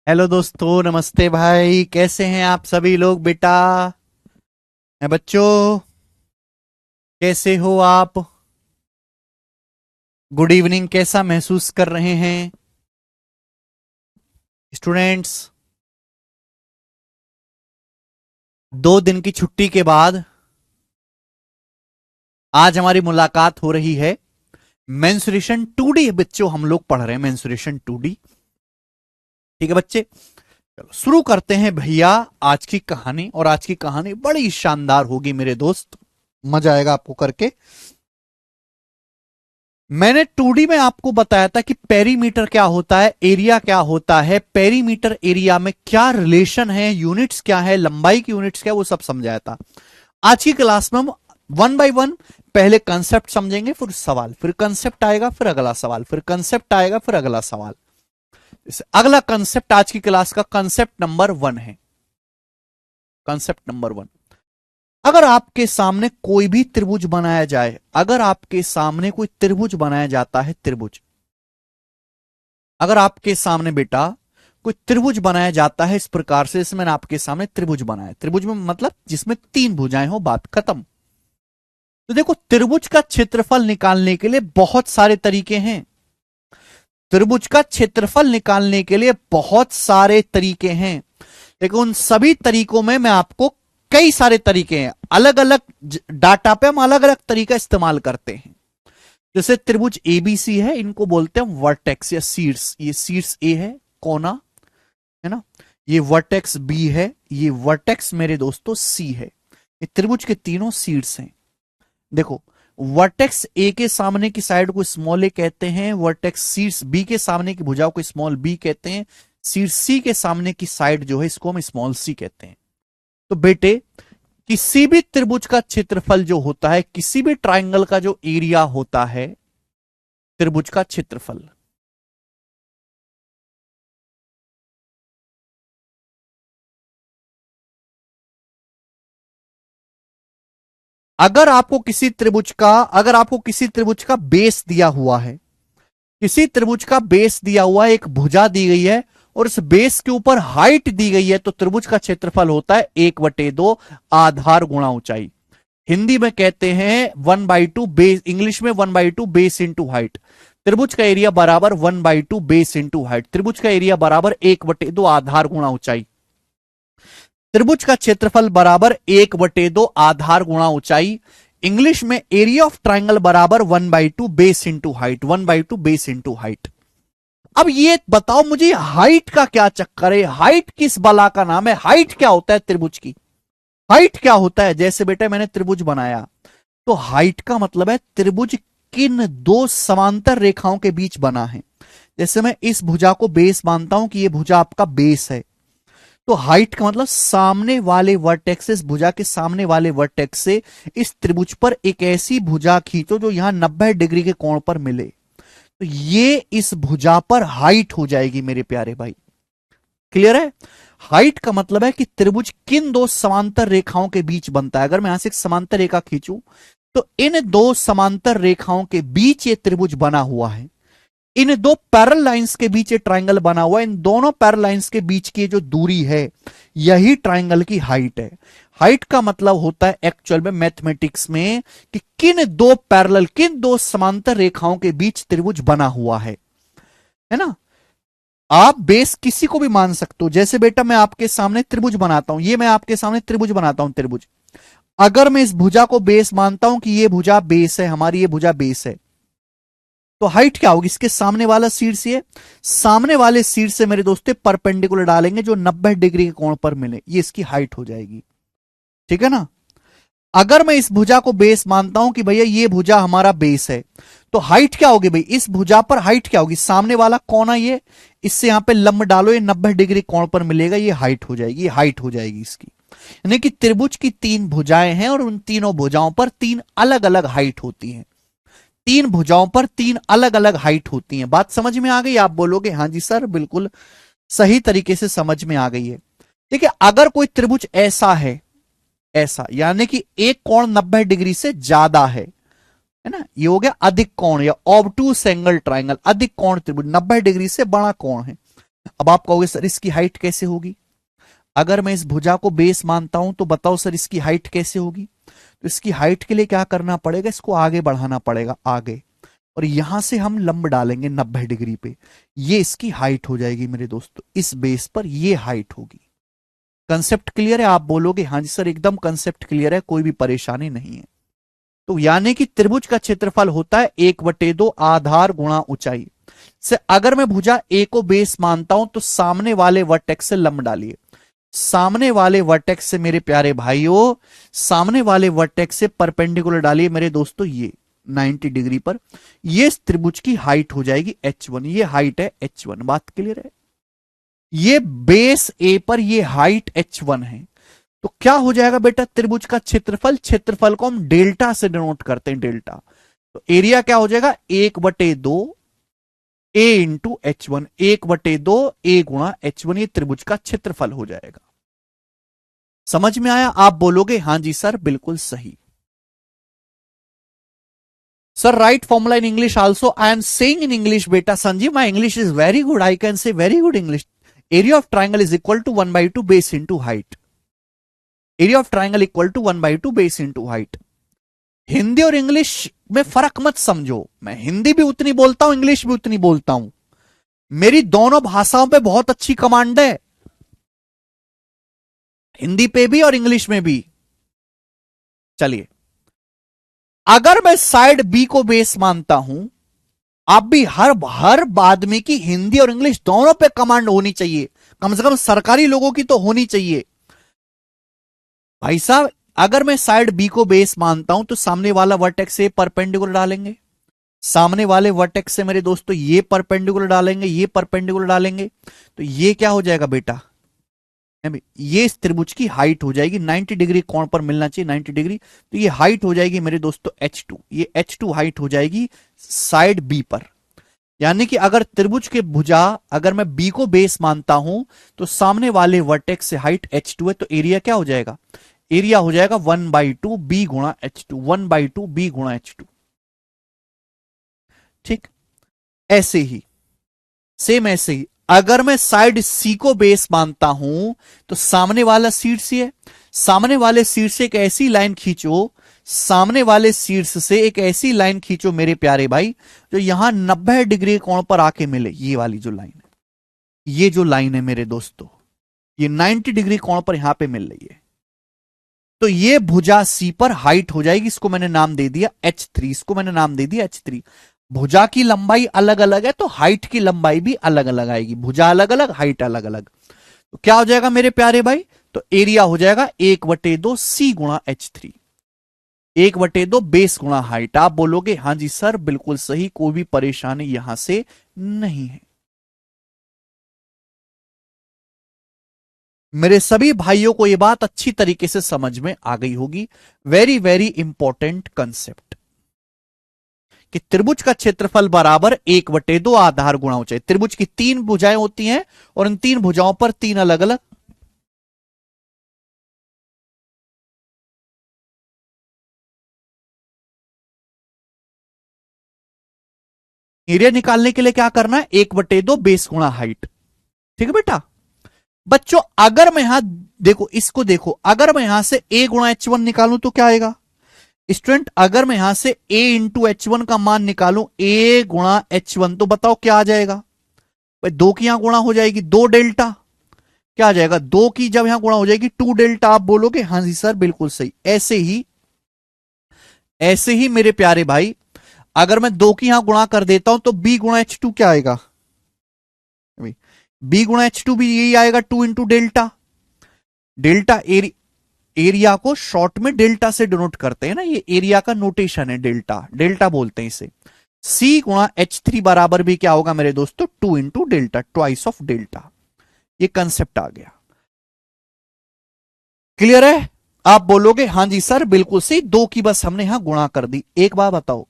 Hello दोस्तों, नमस्ते भाई। कैसे हैं आप सभी लोग बेटा? बच्चों, कैसे हो आप? Good evening. कैसा महसूस कर रहे हैं स्टूडेंट्स? 2 दिन की छुट्टी के बाद आज हमारी मुलाकात हो रही है। मेंसुरेशन 2D बच्चों, हम लोग पढ़ रहे हैं मेंसुरेशन 2D। ठीक है बच्चे, चलो शुरू करते हैं भैया आज की कहानी। और आज की कहानी बड़ी शानदार होगी मेरे दोस्त, मजा आएगा आपको करके। मैंने 2D में आपको बताया था कि पेरीमीटर क्या होता है, एरिया क्या होता है, पेरीमीटर एरिया में क्या रिलेशन है, यूनिट्स क्या है, लंबाई की यूनिट्स क्या है, वो सब समझाया था। आज की क्लास में हम वन बाय वन पहले कंसेप्ट समझेंगे, फिर सवाल, फिर कंसेप्ट आएगा, फिर अगला सवाल, फिर कंसेप्ट आएगा, फिर अगला सवाल। अगला कंसेप्ट आज की क्लास का कंसेप्ट नंबर 1 है। कंसेप्ट नंबर 1, अगर आपके सामने कोई भी त्रिभुज बनाया जाए, अगर आपके सामने कोई त्रिभुज बनाया जाता है, त्रिभुज, अगर आपके सामने बेटा कोई त्रिभुज बनाया जाता है इस प्रकार से, इसमें आपके सामने त्रिभुज बनाया, त्रिभुज में मतलब जिसमें 3 भुजाएं हो, बात खत्म। तो देखो, त्रिभुज का क्षेत्रफल निकालने के लिए बहुत सारे तरीके हैं। त्रिभुज का क्षेत्रफल निकालने के लिए बहुत सारे तरीके हैं, लेकिन उन सभी तरीकों में मैं आपको, कई सारे तरीके हैं, अलग अलग डाटा पे हम अलग अलग तरीका इस्तेमाल करते हैं। जैसे त्रिभुज एबीसी है, इनको बोलते हैं वर्टेक्स या शीर्ष। ये शीर्ष ए है, कोना है ना। ये वर्टेक्स बी है, ये वर्टेक्स मेरे दोस्तों सी है। ये त्रिभुज के तीनों शीर्ष हैं। देखो, वर्टेक्स ए के सामने की साइड को स्मॉल ए कहते हैं, वर्टेक्स शीर्ष बी के सामने की भुजाओं को स्मॉल बी कहते हैं, शीर्ष सी के सामने की साइड जो है इसको हम स्मॉल सी कहते हैं। तो बेटे, किसी भी त्रिभुज का क्षेत्रफल जो होता है, किसी भी ट्राइंगल का जो एरिया होता है, त्रिभुज का क्षेत्रफल, अगर आपको किसी त्रिभुज का बेस दिया हुआ है, किसी त्रिभुज का बेस दिया हुआ है, एक भुजा दी गई है और उस बेस के ऊपर हाइट दी गई है, तो त्रिभुज का क्षेत्रफल होता है 1/2 आधार गुणा ऊंचाई। हिंदी में कहते हैं 1/2 बेस, इंग्लिश में 1/2 बेस इंटू हाइट। त्रिभुज का एरिया बराबर 1/2 बेस इंटू हाइट। त्रिभुज का एरिया बराबर 1/2 आधार गुणा ऊंचाई। त्रिभुज का क्षेत्रफल बराबर 1/2 आधार गुणा ऊंचाई। इंग्लिश में एरिया ऑफ ट्राइंगल बराबर 1/2 base into height, 1/2 base into height. अब ये बताओ मुझे, हाइट का क्या चक्कर है? हाइट किस बला का नाम है? हाइट क्या होता है त्रिभुज की? हाइट क्या होता है? जैसे बेटा मैंने त्रिभुज बनाया, तो हाइट का मतलब है त्रिभुज किन दो समांतर रेखाओं के बीच बना है। जैसे मैं इस भुजा को बेस मानता हूं कि ये भुजा आपका बेस है, तो हाइट का मतलब सामने वाले वर्टेक्स से, इस भुजा के सामने वाले वर्टेक्स से इस त्रिभुज पर एक ऐसी भुजा खींचो जो यहां 90 डिग्री के कोण पर मिले, तो ये इस भुजा पर हाइट हो जाएगी मेरे प्यारे भाई। क्लियर है? हाइट का मतलब है कि त्रिभुज किन दो समांतर रेखाओं के बीच बनता है। अगर मैं यहां से एक समांतर रेखा खींचूं, तो इन दो समांतर रेखाओं के बीच ये त्रिभुज बना हुआ है। इन दो पैरेलल लाइंस के बीच ये ट्राइंगल बना हुआ है। इन दोनों पैरेलल लाइंस के बीच की जो दूरी है, यही ट्राइंगल की हाइट है। हाइट का मतलब होता है एक्चुअल में मैथमेटिक्स में कि किन दो समांतर रेखाओं के बीच त्रिभुज बना हुआ है ना। आप बेस किसी को भी मान सकते हो। जैसे बेटा मैं आपके सामने त्रिभुज बनाता हूं, ये मैं आपके सामने त्रिभुज बनाता हूं, त्रिभुज। अगर मैं इस भुजा को बेस मानता हूं कि ये भुजा बेस है, हमारी ये भुजा बेस है, तो हाइट क्या होगी? इसके सामने वाला शीर्ष, ये सामने वाले शीर्ष से मेरे दोस्तों परपेंडिकुलर डालेंगे जो 90 डिग्री के कोण पर मिले, ये इसकी हाइट हो जाएगी। ठीक है ना। अगर मैं इस भुजा को बेस मानता हूं कि भैया ये भुजा हमारा बेस है, तो हाइट क्या होगी भाई? इस भुजा पर हाइट क्या होगी? सामने वाला कोना ये, इससे यहां पे लंब डालो, ये 90 डिग्री कोण पर मिलेगा, ये हाइट हो जाएगी, ये हाइट हो जाएगी इसकी। यानी कि त्रिभुज की 3 भुजाएं हैं और उन तीनों भुजाओं पर 3 अलग अलग हाइट होती हैं। 3 भुजाओं पर 3 अलग अलग हाइट होती हैं। बात समझ में आ गई? आप बोलोगे हाँ जी सर, बिल्कुल सही तरीके से समझ में आ गई है। देखिए, अगर कोई त्रिभुज ऐसा है, ऐसा यानी कि एक कोण 90 डिग्री से ज्यादा है ना, ये हो गया अधिक कोण या ऑब्टूस एंगल ट्राइंगल। अधिक कोण त्रिभुज 90 डिग्री से बड़ा कोण है। अब आप कहोगे सर इसकी हाइट कैसे होगी? अगर मैं इस भुजा को बेस मानता हूं तो बताओ सर इसकी हाइट कैसे होगी? तो इसकी हाइट के लिए क्या करना पड़ेगा, इसको आगे बढ़ाना पड़ेगा, आगे, और यहां से हम लंब डालेंगे 90 डिग्री पे, ये इसकी हाइट हो जाएगी मेरे दोस्तों, इस बेस पर ये हाइट होगी। कंसेप्ट क्लियर है? आप बोलोगे हाँ जी सर एकदम कंसेप्ट क्लियर है, कोई भी परेशानी नहीं है। तो यानी कि त्रिभुज का क्षेत्रफल होता है 1/2 आधार गुणा ऊंचाई से। अगर मैं भुजा ए को बेस मानता हूं तो सामने वाले वर्टेक्स से लंब डालिए, सामने वाले वर्टेक्स से मेरे प्यारे भाइयों, सामने वाले वर्टेक्स से परपेंडिकुलर डालिए मेरे दोस्तों, ये 90 डिग्री पर, ये त्रिभुज की हाइट हो जाएगी h1, ये हाइट है h1। बात क्लियर है? ये बेस ए पर ये हाइट h1 है। तो क्या हो जाएगा बेटा त्रिभुज का क्षेत्रफल? क्षेत्रफल को हम डेल्टा से डिनोट करते हैं, डेल्टा। तो एरिया क्या हो जाएगा? 1/2 ए इंटू h1, 1/2 ए गुणा h1, ये त्रिभुज का क्षेत्रफल हो जाएगा। समझ में आया? आप बोलोगे हां जी सर बिल्कुल सही। Sir right formula in English also. I am saying in English बेटा Sanjeev, my English is very good, I can say very good English. Area of triangle is equal to 1/2 base into height. Area of triangle equal to 1/2 base into height. Hindi और English में फर्क मत समझो, मैं हिंदी भी उतनी बोलता हूं, इंग्लिश भी उतनी बोलता हूं, मेरी दोनों भाषाओं पे बहुत अच्छी कमांड है, हिंदी पे भी और इंग्लिश में भी। चलिए, अगर मैं साइड बी को बेस मानता हूं, आप भी हर आदमी की हिंदी और इंग्लिश दोनों पे कमांड होनी चाहिए, कम से कम सरकारी लोगों की तो होनी चाहिए। भाई साहब अगर मैं साइड बी को बेस मानता हूं तो सामने वाला वर्टेक्स से परपेंडिकुलर डालेंगे, सामने वाले वर्टेक्स से मेरे दोस्तों ये परपेंडिकुलर डालेंगे, ये परपेंडिकुलर डालेंगे, तो ये क्या हो जाएगा बेटा? ये इस त्रिभुज की हाइट हो जाएगी, 90 डिग्री कोण पर मिलना चाहिए, 90 डिग्री। तो ये हाइट हो जाएगी मेरे दोस्तों h2, ये h2 हाइट हो जाएगी साइड बी पर। यानी कि अगर त्रिभुज के भुजा अगर मैं बी को बेस मानता हूं तो सामने वाले वर्टेक्स से हाइट h2 है, तो एरिया क्या हो जाएगा? एरिया हो जाएगा 1/2 बी गुणा h2, 1/2 बी गुणा h2। ठीक, ऐसे ही सेम ऐसे ही अगर मैं साइड सी को बेस मानता हूं तो सामने वाला शीर्ष है, सामने वाले शीर्ष से एक ऐसी लाइन खींचो, सामने वाले शीर्ष से एक ऐसी लाइन खींचो मेरे प्यारे भाई जो यहां 90 डिग्री कोण पर आके मिले। ये वाली जो लाइन है, ये जो लाइन है मेरे दोस्तों, ये 90 डिग्री कोण पर यहां पे मिल रही है, तो ये भुजा सी पर हाइट हो जाएगी। इसको मैंने नाम दे दिया h3, इसको मैंने नाम दे दिया h3। भुजा की लंबाई अलग अलग है तो हाइट की लंबाई भी अलग अलग आएगी, भुजा अलग अलग हाइट अलग अलग। तो क्या हो जाएगा मेरे प्यारे भाई? तो एरिया हो जाएगा 1/2 सी गुणा h3, 1/2 बेस गुणा हाइट। आप बोलोगे हां जी सर बिल्कुल सही, कोई भी परेशानी यहां से नहीं है। मेरे सभी भाइयों को यह बात अच्छी तरीके से समझ में आ गई होगी। वेरी वेरी इंपॉर्टेंट कंसेप्ट कि त्रिभुज का क्षेत्रफल बराबर 1/2 आधार गुणा ऊंचाई। त्रिभुज की 3 भुजाएं होती हैं और इन 3 भुजाओं पर 3 अलग अलग एरिया निकालने के लिए क्या करना है? 1/2 बेस गुणा हाइट। ठीक है बेटा। बच्चों अगर मैं यहां देखो, इसको देखो, अगर मैं यहां से a गुणा h1 निकालूं तो क्या आएगा? स्टूडेंट अगर मैं यहां से a इंटू h1 का मान निकालूं, a गुणा h1, तो बताओ क्या आ जाएगा? भाई 2 की यहां गुणा हो जाएगी, 2 डेल्टा। क्या आ जाएगा? 2 की जब यहां गुणा हो जाएगी 2 डेल्टा। आप बोलोगे हां जी सर बिल्कुल सही। ऐसे ही मेरे प्यारे भाई अगर मैं 2 की यहां गुणा कर देता हूं तो b गुणा h2 क्या आएगा? b गुणा h2 भी यही आएगा, 2 इंटू डेल्टा। डेल्टा एरिया को शॉर्ट में डेल्टा से डिनोट करते हैं ना, ये एरिया का नोटेशन है, डेल्टा, डेल्टा बोलते हैं इसे। c गुणा h3 बराबर भी क्या होगा मेरे दोस्तों? 2 into delta, twice of delta. ये कंसेप्ट आ गया। क्लियर है? आप बोलोगे हां जी सर बिल्कुल सही, 2 की बस हमने यहां गुणा कर दी। एक बात बताओ,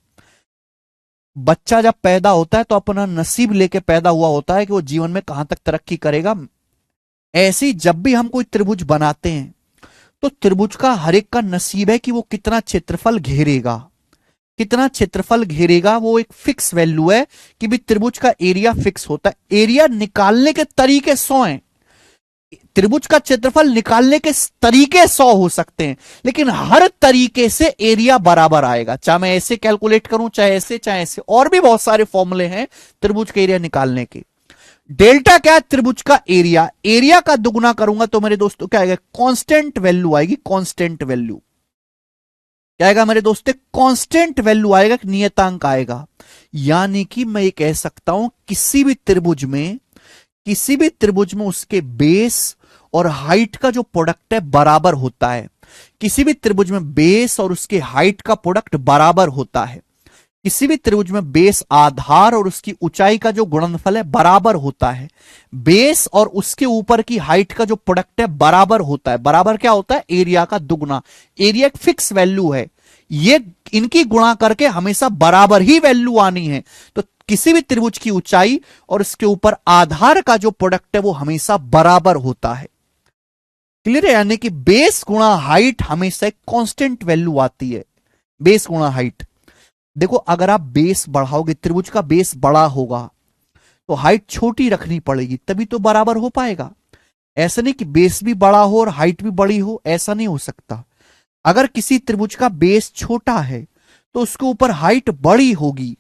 बच्चा जब पैदा होता है तो अपना नसीब लेके पैदा हुआ होता है कि वो जीवन में कहां तक तरक्की करेगा। ऐसी जब भी हम कोई त्रिभुज बनाते हैं तो त्रिभुज का हर एक का नसीब है कि वो कितना क्षेत्रफल घेरेगा। कितना क्षेत्रफल घेरेगा वो एक फिक्स वैल्यू है कि भी त्रिभुज का एरिया फिक्स होता है। एरिया निकालने के तरीके 100 हैं। त्रिभुज का क्षेत्रफल निकालने के तरीके 100 हो सकते हैं, लेकिन हर तरीके से एरिया बराबर आएगा। चाहे मैं ऐसे कैलकुलेट करूं, चाहे ऐसे, और भी बहुत सारे फॉर्मूले हैं त्रिभुज के एरिया निकालने के। डेल्टा क्या है? त्रिभुज का एरिया। एरिया का दुगुना करूंगा तो मेरे दोस्तों क्या आएगा? कांस्टेंट वैल्यू आएगी। कांस्टेंट वैल्यू क्या आएगा मेरे दोस्तों? कांस्टेंट वैल्यू आएगा, नियतांक आएगा। यानी कि मैं ये कह सकता हूं किसी भी त्रिभुज में उसके बेस और हाइट का जो प्रोडक्ट है बराबर होता है। किसी भी त्रिभुज में बेस और उसके हाइट का प्रोडक्ट बराबर होता है। किसी भी त्रिभुज में बेस आधार और उसकी ऊंचाई का जो गुणनफल है बराबर होता है। बेस और उसके ऊपर की हाइट का जो प्रोडक्ट है बराबर होता है। बराबर क्या होता है? एरिया का दुगुना। एरिया एक फिक्स वैल्यू है, ये इनकी गुणा करके हमेशा बराबर ही वैल्यू आनी है। तो किसी भी त्रिभुज की ऊंचाई और उसके ऊपर आधार का जो प्रोडक्ट है वो हमेशा बराबर होता है। क्लियर है? यानी कि बेस गुणा हाइट हमेशा एक कांस्टेंट वैल्यू आती है। बेस गुणा हाइट। देखो, अगर आप बेस बढ़ाओगे, त्रिभुज का बेस बड़ा होगा तो हाइट छोटी रखनी पड़ेगी, तभी तो बराबर हो पाएगा। ऐसा नहीं कि बेस भी बड़ा हो और हाइट भी बड़ी हो, ऐसा नहीं हो सकता। अगर किसी त्रिभुज का बेस छोटा है तो उसके ऊपर हाइट बड़ी होगी।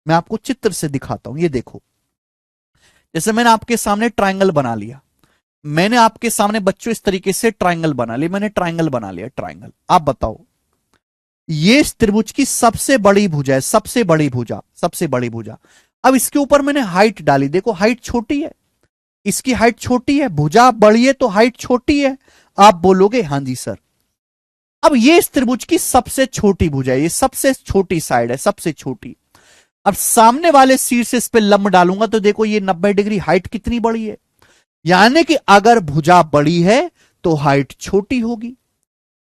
मैं आपको चित्र से दिखाता हूं, ये देखो। जैसे मैंने आपके सामने ट्रायंगल बना लिया। मैंने आपके सामने बच्चों इस तरीके से ट्रायंगल बना लिया। मैंने ट्रायंगल बना लिया, ट्रायंगल। आप बताओ, ये इस त्रिभुज की सबसे बड़ी भुजा है, सबसे बड़ी भुजा, सबसे बड़ी भुजा। अब इसके ऊपर मैंने हाइट डाली। देखो, हाइट छोटी है, इसकी हाइट छोटी है, भुजा बड़ी है तो हाइट छोटी है। आप बोलोगे हां जी सर। अब ये इस त्रिभुज की सबसे छोटी भुजा है, ये सबसे छोटी साइड है, सबसे छोटी। अब सामने वाले शीर्ष इस पे लंब डालूंगा तो देखो ये 90 डिग्री, हाइट कितनी बड़ी है। यानी कि अगर भुजा बड़ी है तो हाइट छोटी होगी,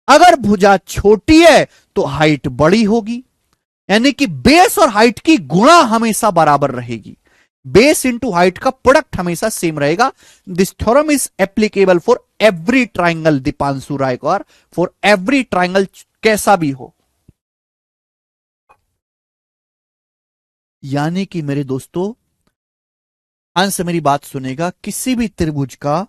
अगर भुजा छोटी है तो हाइट बड़ी होगी। यानी कि बेस और हाइट की गुणा हमेशा बराबर रहेगी। बेस इंटू हाइट का प्रोडक्ट हमेशा सेम रहेगा। This theorem is applicable for every triangle, Deepanshu Raikar, for every triangle, कैसा भी हो। यानी कि मेरे दोस्तों, ध्यान से मेरी बात सुनेगा, किसी भी त्रिभुज का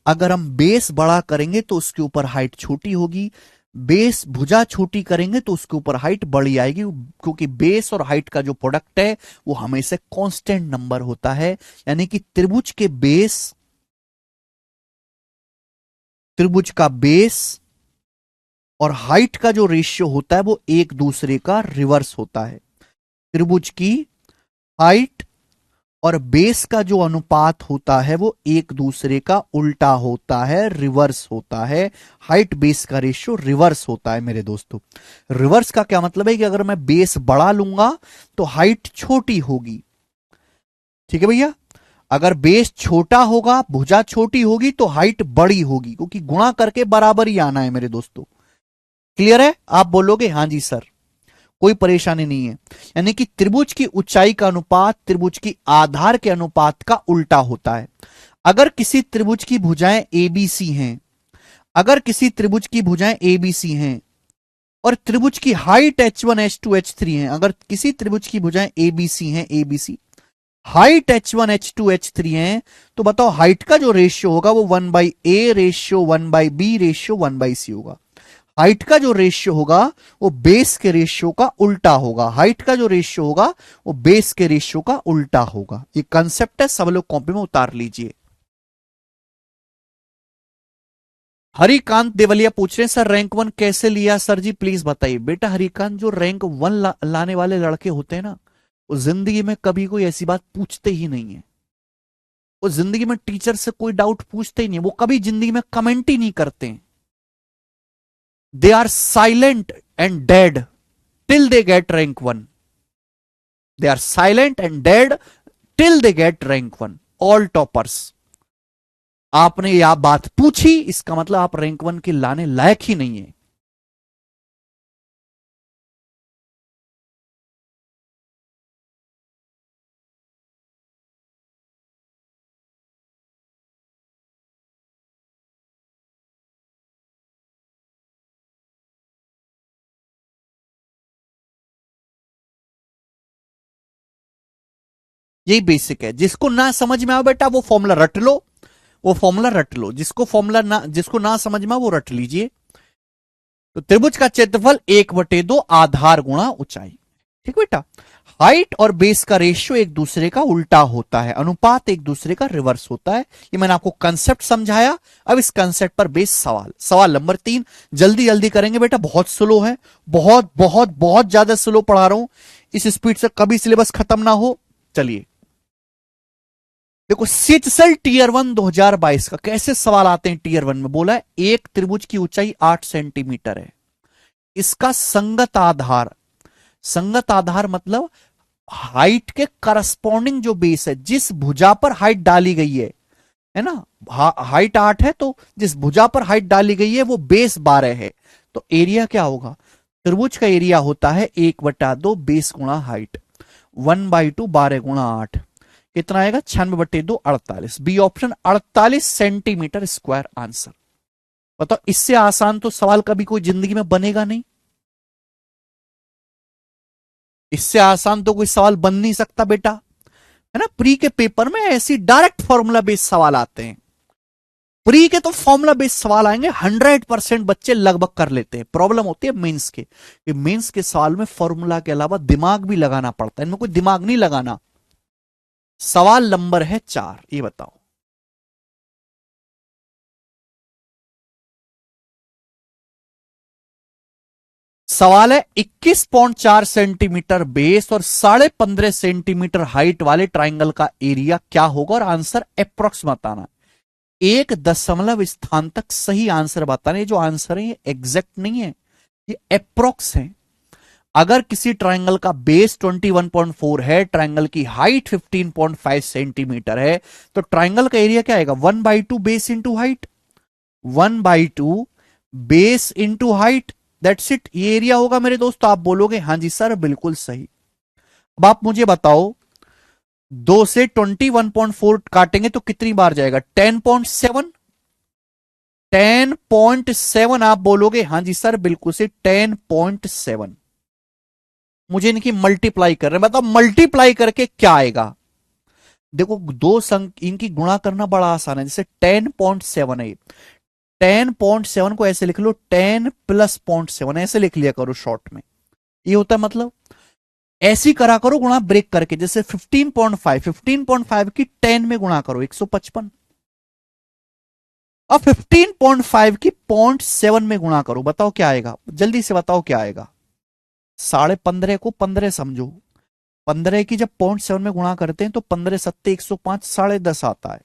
अगर हम बेस बड़ा करेंगे तो उसके ऊपर हाइट छोटी होगी, बेस भुजा छोटी करेंगे तो उसके ऊपर हाइट बड़ी आएगी, क्योंकि बेस और हाइट का जो प्रोडक्ट है वो हमेशा कांस्टेंट नंबर होता है। यानी कि त्रिभुज का बेस और हाइट का जो रेशियो होता है वो एक दूसरे का रिवर्स होता है। त्रिभुज की हाइट और बेस का जो अनुपात होता है वो एक दूसरे का उल्टा होता है, रिवर्स होता है। हाइट बेस का रेशियो रिवर्स होता है मेरे दोस्तों। रिवर्स का क्या मतलब है कि अगर मैं बेस बढ़ा लूंगा तो हाइट छोटी होगी। ठीक है भैया? अगर बेस छोटा होगा, भुजा छोटी होगी तो हाइट बड़ी होगी, क्योंकि गुणा करके बराबर ही आना है मेरे दोस्तों। क्लियर है? आप बोलोगे हां जी सर, कोई परेशानी नहीं है। यानी कि त्रिभुज की ऊंचाई का अनुपात त्रिभुज की आधार के अनुपात का उल्टा होता है। अगर किसी त्रिभुज की भुजाएं एबीसी हैं, अगर किसी त्रिभुज की भुजाएं एबीसी हैं और त्रिभुज की हाइट H1 H2 H3 है, अगर किसी त्रिभुज की भुजाएं एबीसी हैं, ABC, height H1 H2 H3 है, तो बताओ हाइट का जो रेशियो होगा वो 1/a ratio 1/b ratio 1/c होगा। हाइट का जो रेशियो होगा वो बेस के रेशियो का उल्टा होगा। हाइट का जो रेशियो होगा वो बेस के रेशियो का उल्टा होगा। ये कंसेप्ट है, सब लोग कॉपी में उतार लीजिए। हरिकांत देवलिया पूछ रहे हैं सर रैंक 1 कैसे लिया? सर जी प्लीज बताइए। बेटा हरिकांत, जो रैंक 1 लाने वाले लड़के होते हैं ना, वो जिंदगी में कभी कोई ऐसी बात पूछते ही नहीं है। वो जिंदगी में टीचर से कोई डाउट पूछते ही नहीं, वो कभी जिंदगी में कमेंट ही नहीं करते हैं। They are silent and dead till they get rank 1। They are silent and dead till they get rank 1। All toppers. आपने यह बात पूछी, इसका मतलब आप रैंक 1 के लाने लायक ही नहीं है। यही बेसिक है। जिसको ना समझ में आओ बेटा वो फॉर्मूला रट लो, वो फॉर्मूला रट लो। जिसको ना समझ में आओ वो रट लीजिए। तो त्रिभुज का क्षेत्रफल 1/2 आधार गुणा ऊंचाई। ठीक बेटा। हाइट और बेस का रेशियो एक दूसरे का उल्टा होता है, अनुपात एक दूसरे का रिवर्स होता है। ये मैंने आपको कंसेप्ट समझाया। अब इस कंसेप्ट पर बेस सवाल नंबर 3। जल्दी जल्दी करेंगे बेटा, बहुत स्लो है, बहुत बहुत बहुत ज्यादा स्लो पढ़ा रहा हूं। इस स्पीड से कभी सिलेबस खत्म ना हो। चलिए देखो, सीटसेल टीयर 1 2022 का कैसे सवाल आते हैं। टीयर 1 में बोला है एक त्रिभुज की ऊंचाई 8 सेंटीमीटर है, इसका संगत आधार मतलब हाइट के करस्पॉन्डिंग जो बेस है, जिस भुजा पर हाइट डाली गई है ना, हाइट 8 है तो जिस भुजा पर हाइट डाली गई है वो बेस 12 है। तो एरिया क्या होगा, त्रिभुज का एरिया होता है 1/2 बेस गुणा हाइट, 1/2 12 गुणा 8, कितना आएगा 96/2 48। B option 48 centimetre square answer. बताओ इससे आसान तो सवाल कभी कोई जिंदगी में बनेगा नहीं। इससे आसान तो कोई सवाल बन नहीं सकता बेटा, है ना। प्री के पेपर में ऐसी डायरेक्ट फॉर्मूला बेस्ड सवाल आते हैं। प्री के तो फॉर्मूला बेस्ड सवाल आएंगे, 100% बच्चे लगभग कर लेते हैं। प्रॉब्लम होती है मेंस के, मेंस के सवाल में फॉर्मूला के अलावा दिमाग भी लगाना पड़ता है, इनमें कोई दिमाग नहीं लगाना। सवाल नंबर है 4, ये बताओ। सवाल है 21.4 सेंटीमीटर बेस और 15.5 सेंटीमीटर हाइट वाले ट्राइंगल का एरिया क्या होगा, और आंसर अप्रोक्स बताना। 1 दशमलव स्थान तक सही आंसर बताना। ये जो आंसर है ये एग्जैक्ट नहीं है, ये अप्रोक्स है। अगर किसी ट्राइंगल का बेस 21.4 है, ट्राइंगल की हाइट 15.5 सेंटीमीटर है, तो ट्राइंगल का एरिया क्या आएगा, 1/2 base into height, 1/2 base into height, that's it. ये एरिया होगा मेरे दोस्त। तो आप बोलोगे हाँ जी सर बिल्कुल सही। अब आप मुझे बताओ 2 से 21.4 काटेंगे तो कितनी बार जाएगा, 10.7, 10.7। आप बोलोगे हाँ जी सर बिल्कुल से 10.7। मुझे इनकी मल्टीप्लाई कर रहे हैं, बताओ मल्टीप्लाई करके क्या आएगा। देखो दो संख्या इनकी गुणा करना बड़ा आसान है। जैसे 10.7 है, 10.7 को ऐसे लिख लो 10 प्लस 0.7, ऐसे लिख लिया करो शॉर्ट में। ये होता है मतलब ऐसी करा करो गुणा ब्रेक करके। जैसे 15.5 की 10 में गुणा करो 155, अब 15.5 की 0.7 में गुणा करो, बताओ क्या आएगा, जल्दी से बताओ क्या आएगा। 15.5 को 15 समझो, 15 की जब 0.7 में गुणा करते हैं तो 15 सत्ते 105, 10.5 आता है।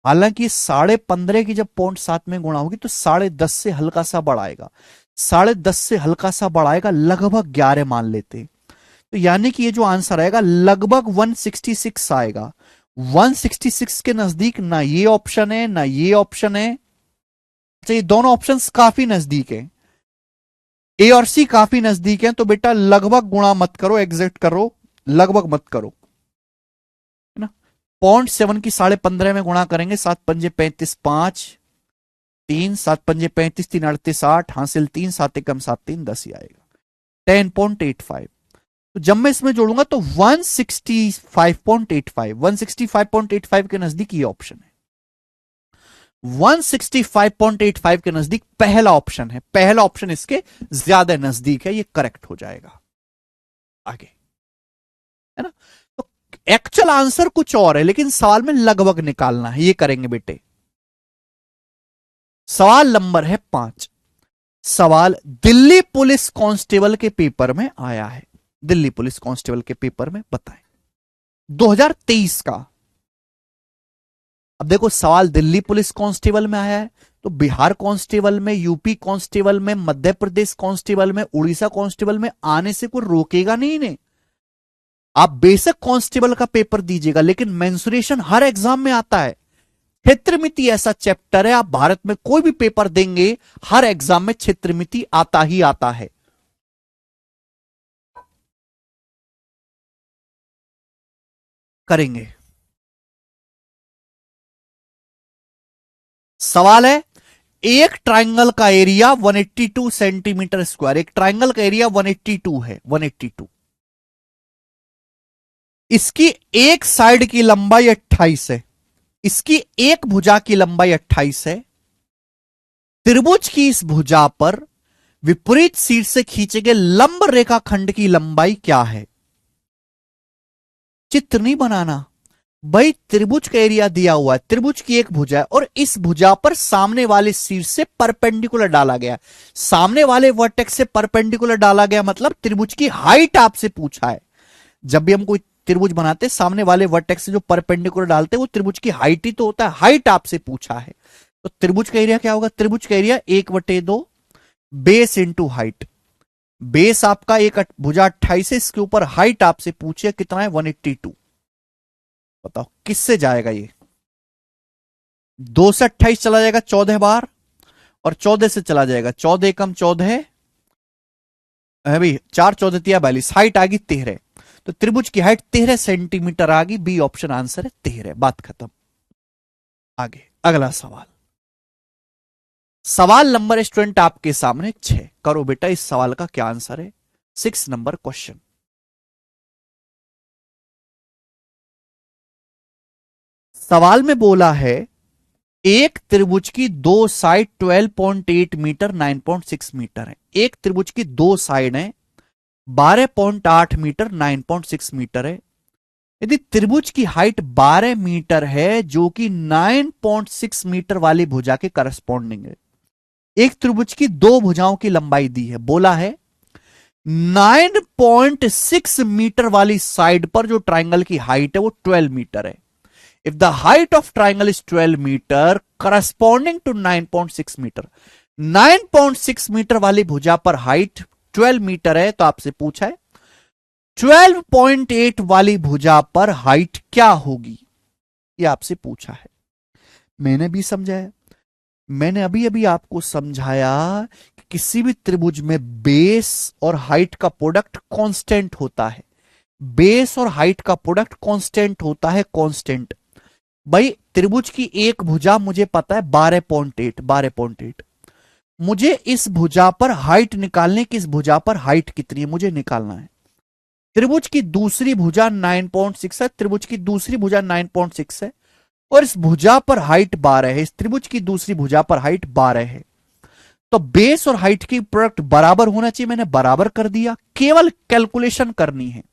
हालांकि 15.5 की जब 0.7 में गुणा होगी तो 10.5 से हल्का सा बढ़ाएगा, 10.5 से हल्का सा बढ़ाएगा, लगभग 11 मान लेते हैं। तो यानी कि ये जो आंसर आएगा लगभग 166 आएगा। 166 के नजदीक ना ये ऑप्शन है ना ये ऑप्शन है। अच्छा ये दोनों ऑप्शंस काफी नजदीक है, ए और सी काफी नजदीक है। तो बेटा लगभग गुणा मत करो, एग्जैक्ट करो, लगभग मत करो, है ना। 0.7 की 15.5 में गुणा करेंगे, 7×5 35, 5 3, 7×5 35, 3 38 8, हासिल 3, 7 एकम 7 3 10 ही आएगा, 10.85। तो जब मैं इसमें जोड़ूंगा तो 165.85, 165.85 के नजदीक ये ऑप्शन है। 165.85 के नजदीक पहला ऑप्शन है, पहला ऑप्शन इसके ज्यादा नजदीक है, ये करेक्ट हो जाएगा। आगे, है ना। तो एक्चुअल आंसर कुछ और है लेकिन सवाल में लगभग निकालना है, ये करेंगे बेटे। सवाल नंबर है 5। सवाल दिल्ली पुलिस कांस्टेबल के पेपर में आया है, दिल्ली पुलिस कांस्टेबल के पेपर में बताएं 2023 का। अब देखो सवाल दिल्ली पुलिस कांस्टेबल में आया है तो बिहार कांस्टेबल में, यूपी कांस्टेबल में, मध्य प्रदेश कांस्टेबल में, उड़ीसा कांस्टेबल में आने से कोई रोकेगा नहीं ने। आप बेसिक कांस्टेबल का पेपर दीजिएगा लेकिन मेंसुरेशन हर एग्जाम में आता है। क्षेत्रमिति ऐसा चैप्टर है, आप भारत में कोई भी पेपर देंगे हर एग्जाम में क्षेत्रमिति आता ही आता है। करेंगे। सवाल है एक ट्राइंगल का एरिया 182 सेंटीमीटर स्क्वायर, एक ट्राइंगल का एरिया 182 है, 182। इसकी एक साइड की लंबाई 28 है, इसकी एक भुजा की लंबाई 28 है। त्रिभुज की इस भुजा पर विपरीत शीर्ष से खींचे गए लंब रेखाखंड की लंबाई क्या है? चित्र नहीं बनाना भाई, त्रिभुज का एरिया दिया हुआ है, त्रिभुज की एक भुजा है और इस भुजा पर सामने वाले शीर्ष से परपेंडिकुलर डाला गया, सामने वाले वर्टेक्स से परपेंडिकुलर डाला गया, मतलब त्रिभुज की हाइट आपसे पूछा है। जब भी हम कोई त्रिभुज बनाते हैं सामने वाले वर्टेक्स से जो परपेंडिकुलर डालते हैं वो त्रिभुज की हाइट ही तो होता है, हाइट आपसे पूछा है। तो त्रिभुज का एरिया क्या होगा? त्रिभुज का area 1/2 base into height. Base आपका एक भुजा 28 है, इसके ऊपर हाइट आपसे पूछे कितना है? 182। बताओ किससे जाएगा ये? 2 से 28 चला जाएगा 14 बार और 14 से चला जाएगा 14 एकम 14 है भाई, 4 14 42, हाइट आ गई 13। तो त्रिभुज की हाइट 13 सेंटीमीटर आ गई। बी ऑप्शन आंसर है 13। बात खत्म। आगे अगला सवाल, सवाल नंबर स्टूडेंट आपके सामने 6। करो बेटा इस सवाल का क्या आंसर है। 6 नंबर क्वेश्चन, सवाल में बोला है एक त्रिभुज की दो साइड 12.8 मीटर 9.6 मीटर है। एक त्रिभुज की दो साइड है 12.8 मीटर 9.6 मीटर है। यदि त्रिभुज की हाइट 12 मीटर है जो कि 9.6 मीटर वाली भुजा के करस्पॉन्डिंग है। एक त्रिभुज की दो भुजाओं की लंबाई दी है, बोला है 9.6 मीटर वाली साइड पर जो ट्राइंगल की हाइट है वो 12 मीटर है। If the height of triangle is 12 metre corresponding to 9.6 metre, 9.6 metre वाली भुजा पर हाइट 12 मीटर है, तो आपसे पूछा है 12.8 वाली भुजा पर हाइट क्या होगी, ये आपसे पूछा है। मैंने भी समझाया, मैंने अभी अभी आपको समझाया कि किसी भी त्रिभुज में बेस और हाइट का प्रोडक्ट कांस्टेंट होता है। बेस और हाइट का प्रोडक्ट कांस्टेंट होता है, कांस्टेंट। भाई त्रिभुज की एक भुजा मुझे पता है 12.8, मुझे इस भुजा पर हाइट निकालने की, इस भुजा पर हाइट कितनी है मुझे निकालना है। त्रिभुज की दूसरी भुजा 9.6 है, त्रिभुज की दूसरी भुजा 9.6 है और इस भुजा पर हाइट 12 है, इस त्रिभुज की दूसरी भुजा पर हाइट 12 है। तो बेस और हाइट की प्रोडक्ट बराबर होना चाहिए, मैंने बराबर कर दिया। केवल कैलकुलेशन करनी है।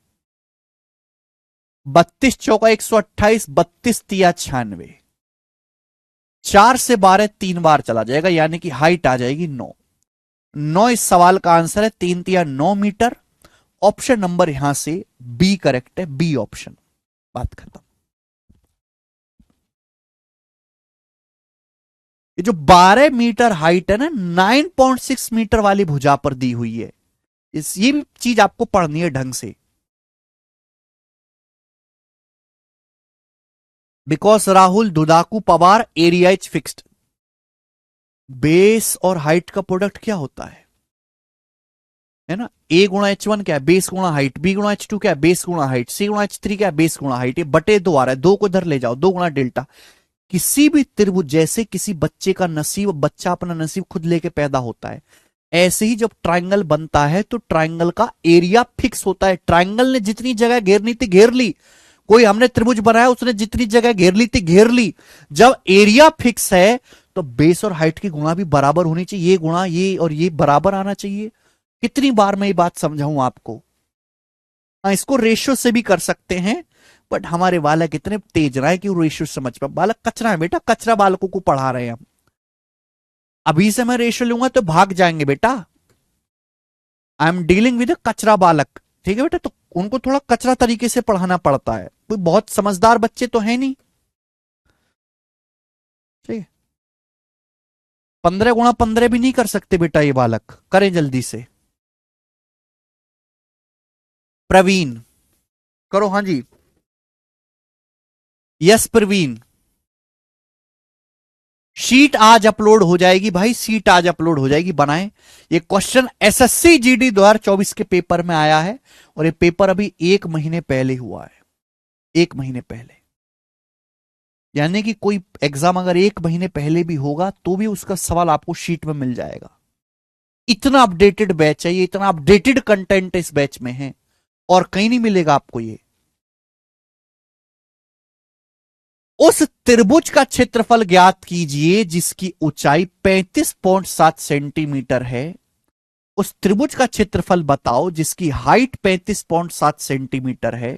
32 चौका 128, 32 तिया 96, 4 से 12 3 बार चला जाएगा, यानी कि हाइट आ जाएगी 9। 9 इस सवाल का आंसर है, 3 तिया 9 मीटर। ऑप्शन नंबर यहां से बी करेक्ट है, बी ऑप्शन। बात खत्म। ये जो 12 मीटर हाइट है ना, 9.6 मीटर वाली भुजा पर दी हुई है, ये भी चीज आपको पढ़नी है ढंग से। बिकॉज राहुल दुदाकू Pawar area is fixed. Base और हाइट का प्रोडक्ट क्या होता है ना? ए गुणा H1 क्या है? बेस गुणा हाइट। बी गुणा H2 क्या है? बेस गुणा हाइट। सी गुणा H3 क्या है? बेस गुणा हाइट। ये बटे 2 आ रहा है, 2 को इधर ले जाओ, 2 गुणा डेल्टा। किसी भी त्रिभुज, जैसे किसी बच्चे का नसीब, बच्चा अपना नसीब खुद लेके पैदा होता है, ऐसे ही जब ट्राइंगल बनता है तो ट्राइंगल का एरिया फिक्स होता है। ट्राइंगल ने जितनी जगह घेरनी थी घेर ली, कोई हमने त्रिभुज बनाया उसने जितनी जगह घेर ली थी घेर ली। जब एरिया फिक्स है तो बेस और हाइट की गुणा भी बराबर होनी चाहिए, ये गुणा ये और ये बराबर आना चाहिए। कितनी बार मैं ये बात समझाऊं आपको? हाँ, इसको रेशियो से भी कर सकते हैं, बट हमारे बालक इतने तेज रहा है कि वो रेशियो समझ पाए। बालक कचरा है बेटा, कचरा बालकों को पढ़ा रहे हैं हम। अभी से मैं रेशियो लूंगा तो भाग जाएंगे बेटा। आई एम डीलिंग विद कचरा बालक, ठीक है बेटा? तो उनको थोड़ा कचरा तरीके से पढ़ाना पड़ता है, कोई बहुत समझदार बच्चे तो है नहीं। ठीक है, 15 गुणा 15 भी नहीं कर सकते बेटा ये बालक, करें जल्दी से। प्रवीण करो। हाँ जी, यस प्रवीण। शीट आज अपलोड हो जाएगी भाई, शीट आज अपलोड हो जाएगी, बनाएं। ये क्वेश्चन एसएससी जीडी 2024 के पेपर में आया है और ये पेपर अभी 1 महीने पहले हुआ है, 1 महीने पहले। यानी कि कोई एग्जाम अगर 1 महीने पहले भी होगा तो भी उसका सवाल आपको शीट में मिल जाएगा। इतना अपडेटेड बैच है ये, इतना अपडेटेड कंटेंट इस बैच में है और कहीं नहीं मिलेगा आपको ये। उस त्रिभुज का क्षेत्रफल ज्ञात कीजिए जिसकी ऊंचाई 35.7 सेंटीमीटर है। उस त्रिभुज का क्षेत्रफल बताओ जिसकी हाइट 35.7 सेंटीमीटर है।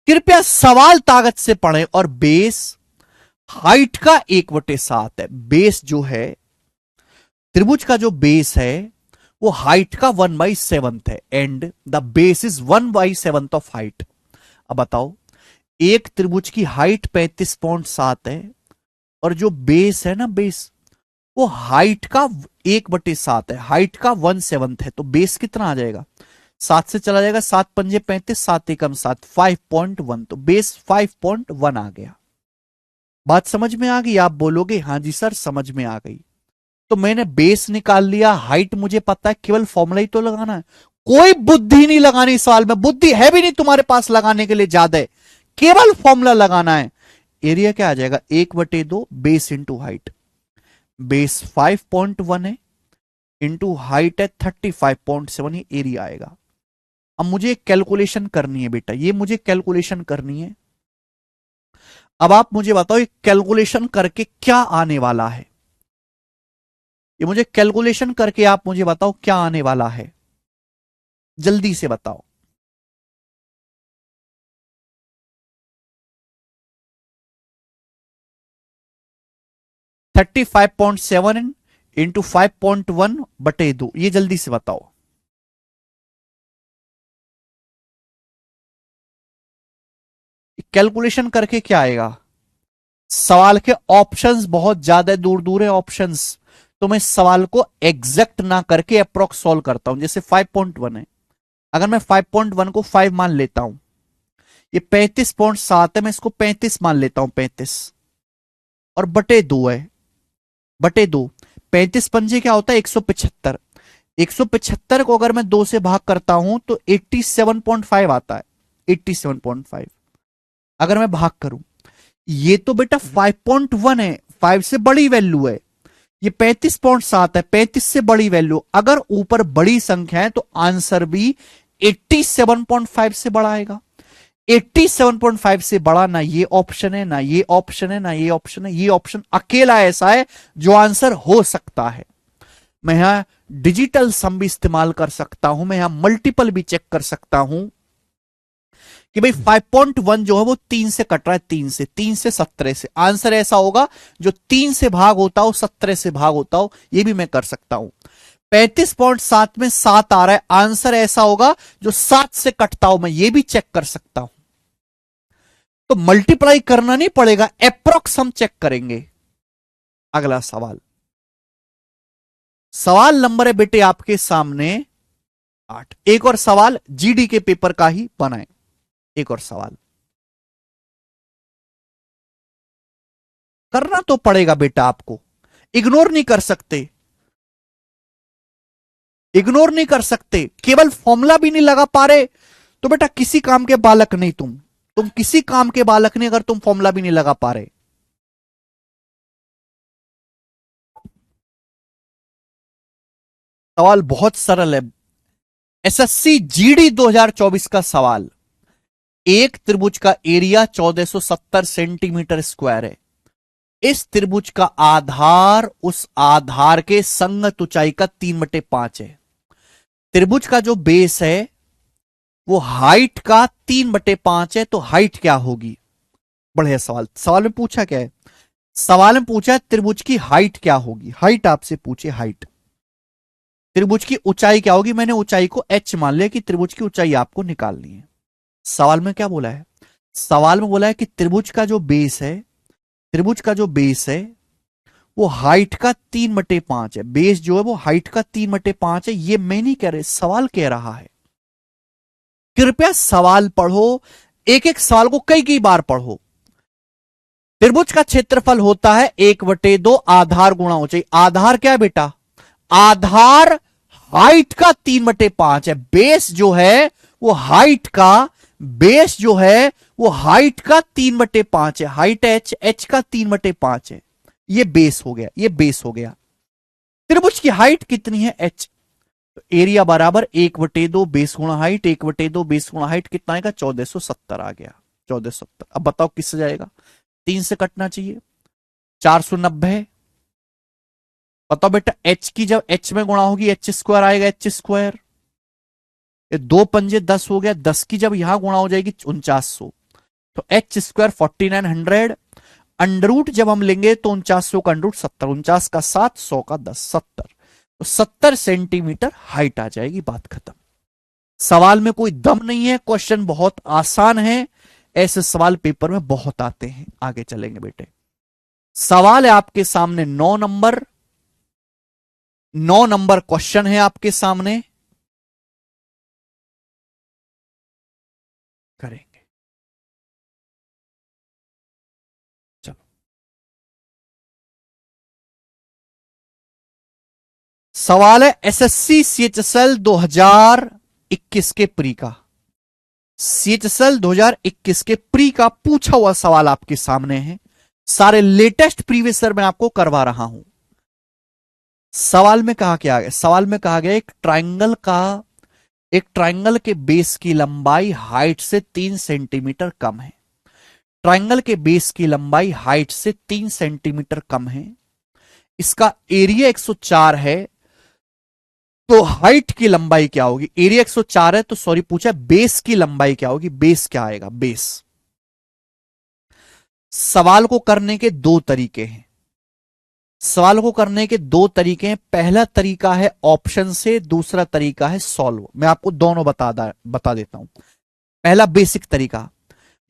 कृपया सवाल ताकत से पढ़ें और बेस हाइट का 1/7 है। बेस जो है त्रिभुज का जो बेस है वो हाइट का 1/7 है and the base is 1/7 of height. अब बताओ, एक त्रिभुज की हाइट 35.7 है और जो बेस है ना, बेस वो हाइट का 1/7 है, हाइट का 1/7 है, तो बेस कितना आ जाएगा? 7 से चला जाएगा, 7 पंजे 35, 7 एकम 7, 5.1, तो बेस 5.1 आ गया। बात समझ में आ गई? आप बोलोगे हाँ जी सर समझ में आ गई। तो मैंने बेस निकाल लिया, हाइट मुझे पता है, केवल फॉर्मूला ही तो लगाना है, कोई बुद्धि नहीं लगानी सवाल में, बुद्धि है भी नहीं तुम्हारे पास लगाने के लिए, ज्यादा है, केवल फॉर्मूला लगाना है। एरिया क्या आ जाएगा? 1/2 बेस इंटू हाइट। बेस 5.1 है इंटू हाइट है 35.7, ये एरिया आएगा। अब मुझे कैलकुलेशन करनी है बेटा, ये मुझे कैलकुलेशन करनी है। अब आप मुझे बताओ ये कैलकुलेशन करके क्या आने वाला है? ये मुझे कैलकुलेशन करके आप मुझे बताओ क्या आने वाला है, जल्दी से बताओ। थर्टी 5.7 इंटू 5.1/2, ये जल्दी से बताओ। कैलकुलेशन करके क्या आएगा? सवाल के ऑप्शंस बहुत ज्यादा दूर दूर है ऑप्शंस, तो मैं सवाल को एग्जैक्ट ना करके अप्रोक्स सॉल्व करता हूं। जैसे 5.1 है, अगर मैं 5.1 को 5 मान लेता हूं, ये 35.7 है, मैं इसको 35 मान लेता हूं, 35 और /2 है, /2, 35 पंजे क्या होता है? 175। 175 को अगर मैं 2 से भाग करता हूं तो 87.5 आता है, 87.5 अगर मैं भाग करूं। ये तो बेटा 5.1 है, 5 से बड़ी वैल्यू है, ये 35.7 है, 35 से बड़ी वैल्यू, अगर ऊपर बड़ी संख्या है तो आंसर भी 87.5 से बड़ा आएगा। 87.5 से बड़ा ना ये ऑप्शन है, ना ये ऑप्शन है, ना ये ऑप्शन है, ये ऑप्शन अकेला ऐसा है जो आंसर हो सकता है। मैं यहां डिजिटल सम भी इस्तेमाल कर सकता हूं, मैं यहां मल्टीपल भी चेक कर सकता हूं कि भाई 5.1 जो है वो 3 से कट रहा है, 3 से 17 से, आंसर ऐसा होगा जो 3 से भाग होता हो, 17 से भाग होता हो, ये भी मैं कर सकता हूं। 35.7 में 7 आ रहा है, आंसर ऐसा होगा जो 7 से कटता हो, मैं ये भी चेक कर सकता हूं। तो मल्टीप्लाई करना नहीं पड़ेगा, एप्रोक्स हम चेक करेंगे। अगला सवाल, सवाल नंबर है बेटे आपके सामने 8। एक और सवाल जीडी के पेपर का ही बनाएं, एक और सवाल करना तो पड़ेगा बेटा आपको, इग्नोर नहीं कर सकते, इग्नोर नहीं कर सकते। केवल फॉर्मूला भी नहीं लगा पा रहे तो बेटा किसी काम के बालक नहीं, तुम किसी काम के बालक नहीं अगर तुम फॉर्मूला भी नहीं लगा पा रहे। सवाल बहुत सरल है, एसएससी जीडी 2024 का सवाल। एक त्रिभुज का एरिया 1470 सेंटीमीटर स्क्वायर है। इस त्रिभुज का आधार उस आधार के संगत ऊंचाई का 3/5 है। त्रिभुज का जो बेस है वो हाइट का 3/5 है, तो हाइट क्या होगी? बढ़िया सवाल। सवाल में पूछा क्या है? सवाल में पूछा त्रिभुज की हाइट क्या होगी, हाइट आपसे पूछे, हाइट त्रिभुज की ऊंचाई क्या होगी। मैंने ऊंचाई को h मान लिया कि त्रिभुज की ऊंचाई आपको निकालनी है। सवाल में क्या बोला है? सवाल में बोला है कि त्रिभुज का जो बेस है, त्रिभुज का जो बेस है वो हाइट का 3/5 है। बेस जो है वो हाइट का 3/5 है, ये मैं नहीं कह रहे, सवाल कह रहा है। कृपया सवाल पढ़ो, एक एक सवाल को कई कई बार पढ़ो। त्रिभुज का क्षेत्रफल होता है 1/2 आधार गुणा ऊंचाई। आधार क्या है बेटा? आधार हाइट का 3/5 है। बेस जो है वो हाइट का, बेस जो है वो हाइट का 3/5 है। हाइट h का 3/5 है। ये बेस हो गया, ये बेस हो गया। त्रिभुज की हाइट कितनी है? h। तो एरिया बराबर 1/2 बेस गुणा हाइट, 1/2 बेस गुणा हाइट, कितना आएगा? 1470 आ गया। 1470। अब बताओ किससे जाएगा, 3 से कटना चाहिए, 490। बताओ बेटा एच की जब एच में गुणा होगी एच स्क्वायर आएगा, एच स्क्वायर। ये 2 पंजे 10 हो गया, 10 की जब यहां गुणा हो जाएगी 4900, तो एच स्क्वायर 4900। अंडरूट जब हम लेंगे तो 4900 का अंडरूट 70, 49 का 7, 100 का 10, 70। तो 70 सेंटीमीटर हाइट आ जाएगी, बात खत्म। सवाल में कोई दम नहीं है, क्वेश्चन बहुत आसान है, ऐसे सवाल पेपर में बहुत आते हैं। आगे चलेंगे बेटे, सवाल है आपके सामने 9 नंबर, 9 नंबर क्वेश्चन है आपके सामने, करेंगे। चलो, सवाल है एसएससी सीएचएसएल 2021 के प्री का, सीएचएसएल 2021 के प्री का पूछा हुआ सवाल आपके सामने है। सारे लेटेस्ट प्रीवियस ईयर मैं आपको करवा रहा हूं। सवाल में कहा क्या गया, सवाल में कहा गया एक ट्रायंगल के बेस की लंबाई हाइट से 3 सेंटीमीटर कम है। ट्रायंगल के बेस की लंबाई हाइट से 3 सेंटीमीटर कम है, इसका एरिया 104 है, तो हाइट की लंबाई क्या होगी। एरिया 104 है तो सॉरी पूछा बेस की लंबाई क्या होगी, बेस क्या आएगा, बेस। सवाल को करने के दो तरीके हैं, सवाल को करने के दो तरीके हैं। पहला तरीका है ऑप्शन से, दूसरा तरीका है सॉल्व। मैं आपको दोनों बता देता हूं। पहला बेसिक तरीका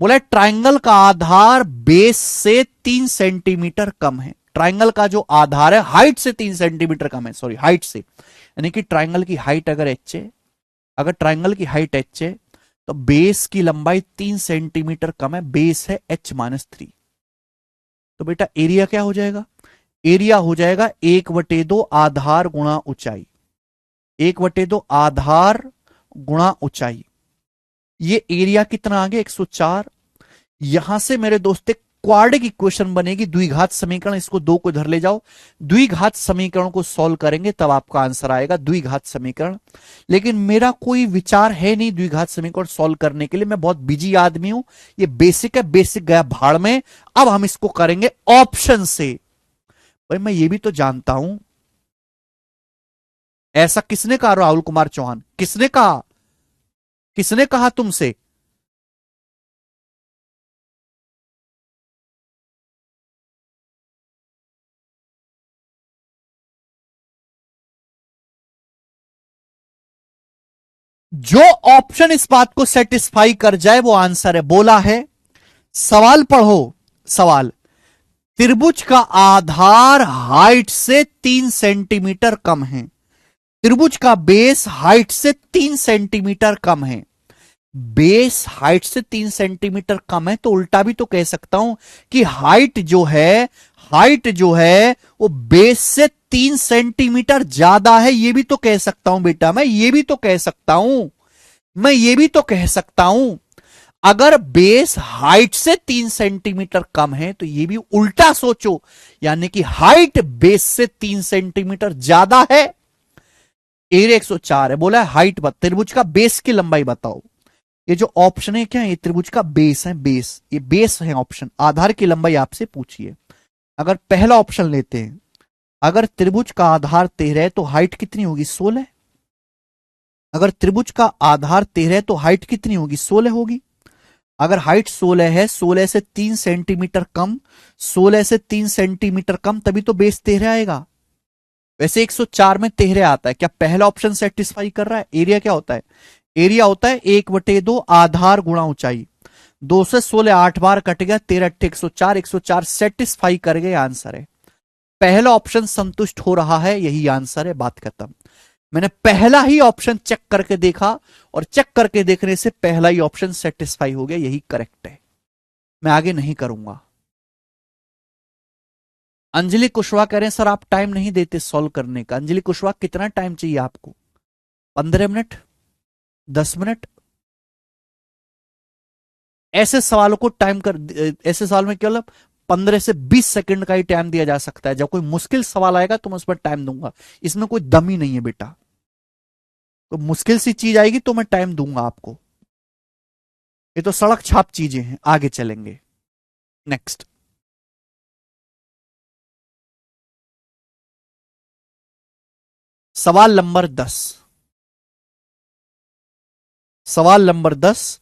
बोला ट्रायंगल का आधार बेस से 3 सेंटीमीटर कम है। ट्रायंगल का जो आधार है हाइट से 3 सेंटीमीटर कम है, सॉरी हाइट से, यानी कि ट्रायंगल की हाइट अगर एच है, अगर ट्रायंगल की हाइट एच है तो बेस की लंबाई 3 सेंटीमीटर कम है, बेस है h-3। तो बेटा एरिया क्या हो जाएगा, एरिया हो जाएगा 1/2 आधार गुणा ऊंचाई, 1/2 आधार गुणा ऊंचाई। ये एरिया कितना आ गया 104। यहां से मेरे दोस्त क्वाड्रेटिक इक्वेशन बनेगी, द्विघात समीकरण, इसको 2 को इधर ले जाओ, द्विघात समीकरण को सॉल्व करेंगे तब आपका आंसर आएगा द्विघात समीकरण। लेकिन मेरा कोई विचार है नहीं द्विघात समीकरण सॉल्व करने के लिए, मैं बहुत बिजी आदमी हूं, ये बेसिक है, बेसिक गया भाड़ में। अब हम इसको करेंगे ऑप्शन से। भाई मैं ये भी तो जानता हूं, ऐसा किसने कहा राहुल कुमार चौहान, किसने कहा, किसने कहा तुमसे। जो ऑप्शन इस बात को सेटिस्फाई कर जाए वो आंसर है, बोला है। सवाल पढ़ो, सवाल, त्रिभुज का आधार हाइट से 3 सेंटीमीटर कम है, त्रिभुज का बेस हाइट से 3 सेंटीमीटर कम है, बेस हाइट से 3 सेंटीमीटर कम है, तो उल्टा भी तो कह सकता हूं कि हाइट जो है, हाइट जो है वो बेस से 3 सेंटीमीटर ज्यादा है, ये भी तो कह सकता हूं बेटा, मैं ये भी तो कह सकता हूं, मैं ये भी तो कह सकता हूं। अगर बेस हाइट से 3 सेंटीमीटर कम है तो ये भी उल्टा सोचो, यानी कि हाइट बेस से 3 सेंटीमीटर ज्यादा है। एरिया 104 है, बोला है हाइट त्रिभुज का बेस की लंबाई बताओ। ये जो ऑप्शन है क्या है, ये त्रिभुज का बेस है, बेस, ये बेस है ऑप्शन, आधार की लंबाई आपसे पूछिए। अगर पहला ऑप्शन लेते हैं, अगर त्रिभुज का आधार 13 है तो हाइट कितनी होगी 16। अगर त्रिभुज का आधार 13 है तो हाइट कितनी होगी 16 होगी। अगर हाइट 16 है, 16 से 3 सेंटीमीटर कम, 16 से 3 सेंटीमीटर कम, तभी तो बेस 13 आएगा। वैसे 104 में 13 आता है, क्या पहला ऑप्शन सेटिस्फाई कर रहा है। एरिया क्या होता है, एरिया होता है 1/2 आधार गुणा ऊंचाई, 2 से 16 8 बार कट गया, 13 8 104, 104 सेटिस्फाई कर गए, आंसर है। पहला ऑप्शन संतुष्ट हो रहा है, यही आंसर है, बात खत्म। मैंने पहला ही ऑप्शन चेक करके देखा और चेक करके देखने से पहला ही ऑप्शन सेटिस्फाई हो गया, यही करेक्ट है, मैं आगे नहीं करूंगा। अंजलि कुशवाहा कह रहे हैं सर आप टाइम नहीं देते सॉल्व करने का। अंजलि कुशवाहा कितना टाइम चाहिए आपको, 15 मिनट, 10 मिनट। ऐसे सवालों को टाइम कर, ऐसे सवाल में केवल 15 से 20 सेकंड का ही टाइम दिया जा सकता है। जब कोई मुश्किल सवाल आएगा तो मैं उस पर टाइम दूंगा, इसमें कोई दम ही नहीं है बेटा। तो मुश्किल सी चीज आएगी तो मैं टाइम दूंगा आपको। ये तो सड़क छाप चीजें हैं, आगे चलेंगे। नेक्स्ट, सवाल नंबर 10। सवाल नंबर 10,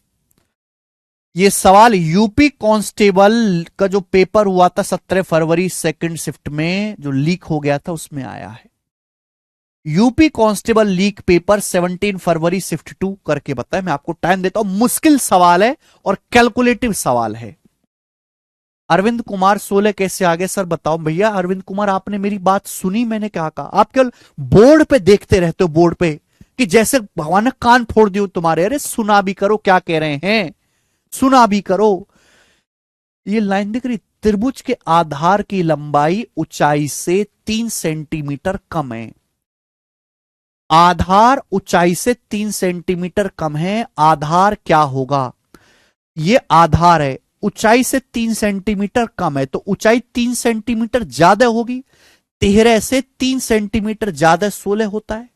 ये सवाल यूपी कांस्टेबल का जो पेपर हुआ था 17 फरवरी सेकंड शिफ्ट में जो लीक हो गया था उसमें आया है। यूपी कांस्टेबल लीक पेपर 17 फरवरी शिफ्ट 2 करके बताए। मैं आपको टाइम देता हूं, मुश्किल सवाल है और कैलकुलेटिव सवाल है। अरविंद कुमार 16 कैसे आगे सर बताओ। भैया अरविंद कुमार, आपने मेरी बात सुनी, मैंने क्या कहा? आप केवल बोर्ड पे देखते रहते हो, बोर्ड पे कि जैसे भगवान ने कान फोड़ दियो तुम्हारे। अरे सुना भी करो क्या कह रहे हैं, सुना भी करो। ये लाइन दिख रही, त्रिभुज के आधार की लंबाई ऊंचाई से 3 सेंटीमीटर कम है। आधार ऊंचाई से 3 सेंटीमीटर कम है, आधार क्या होगा? ये आधार है, ऊंचाई से 3 सेंटीमीटर कम है, तो ऊंचाई 3 सेंटीमीटर ज्यादा होगी। 13 से 3 सेंटीमीटर ज्यादा 16 होता है।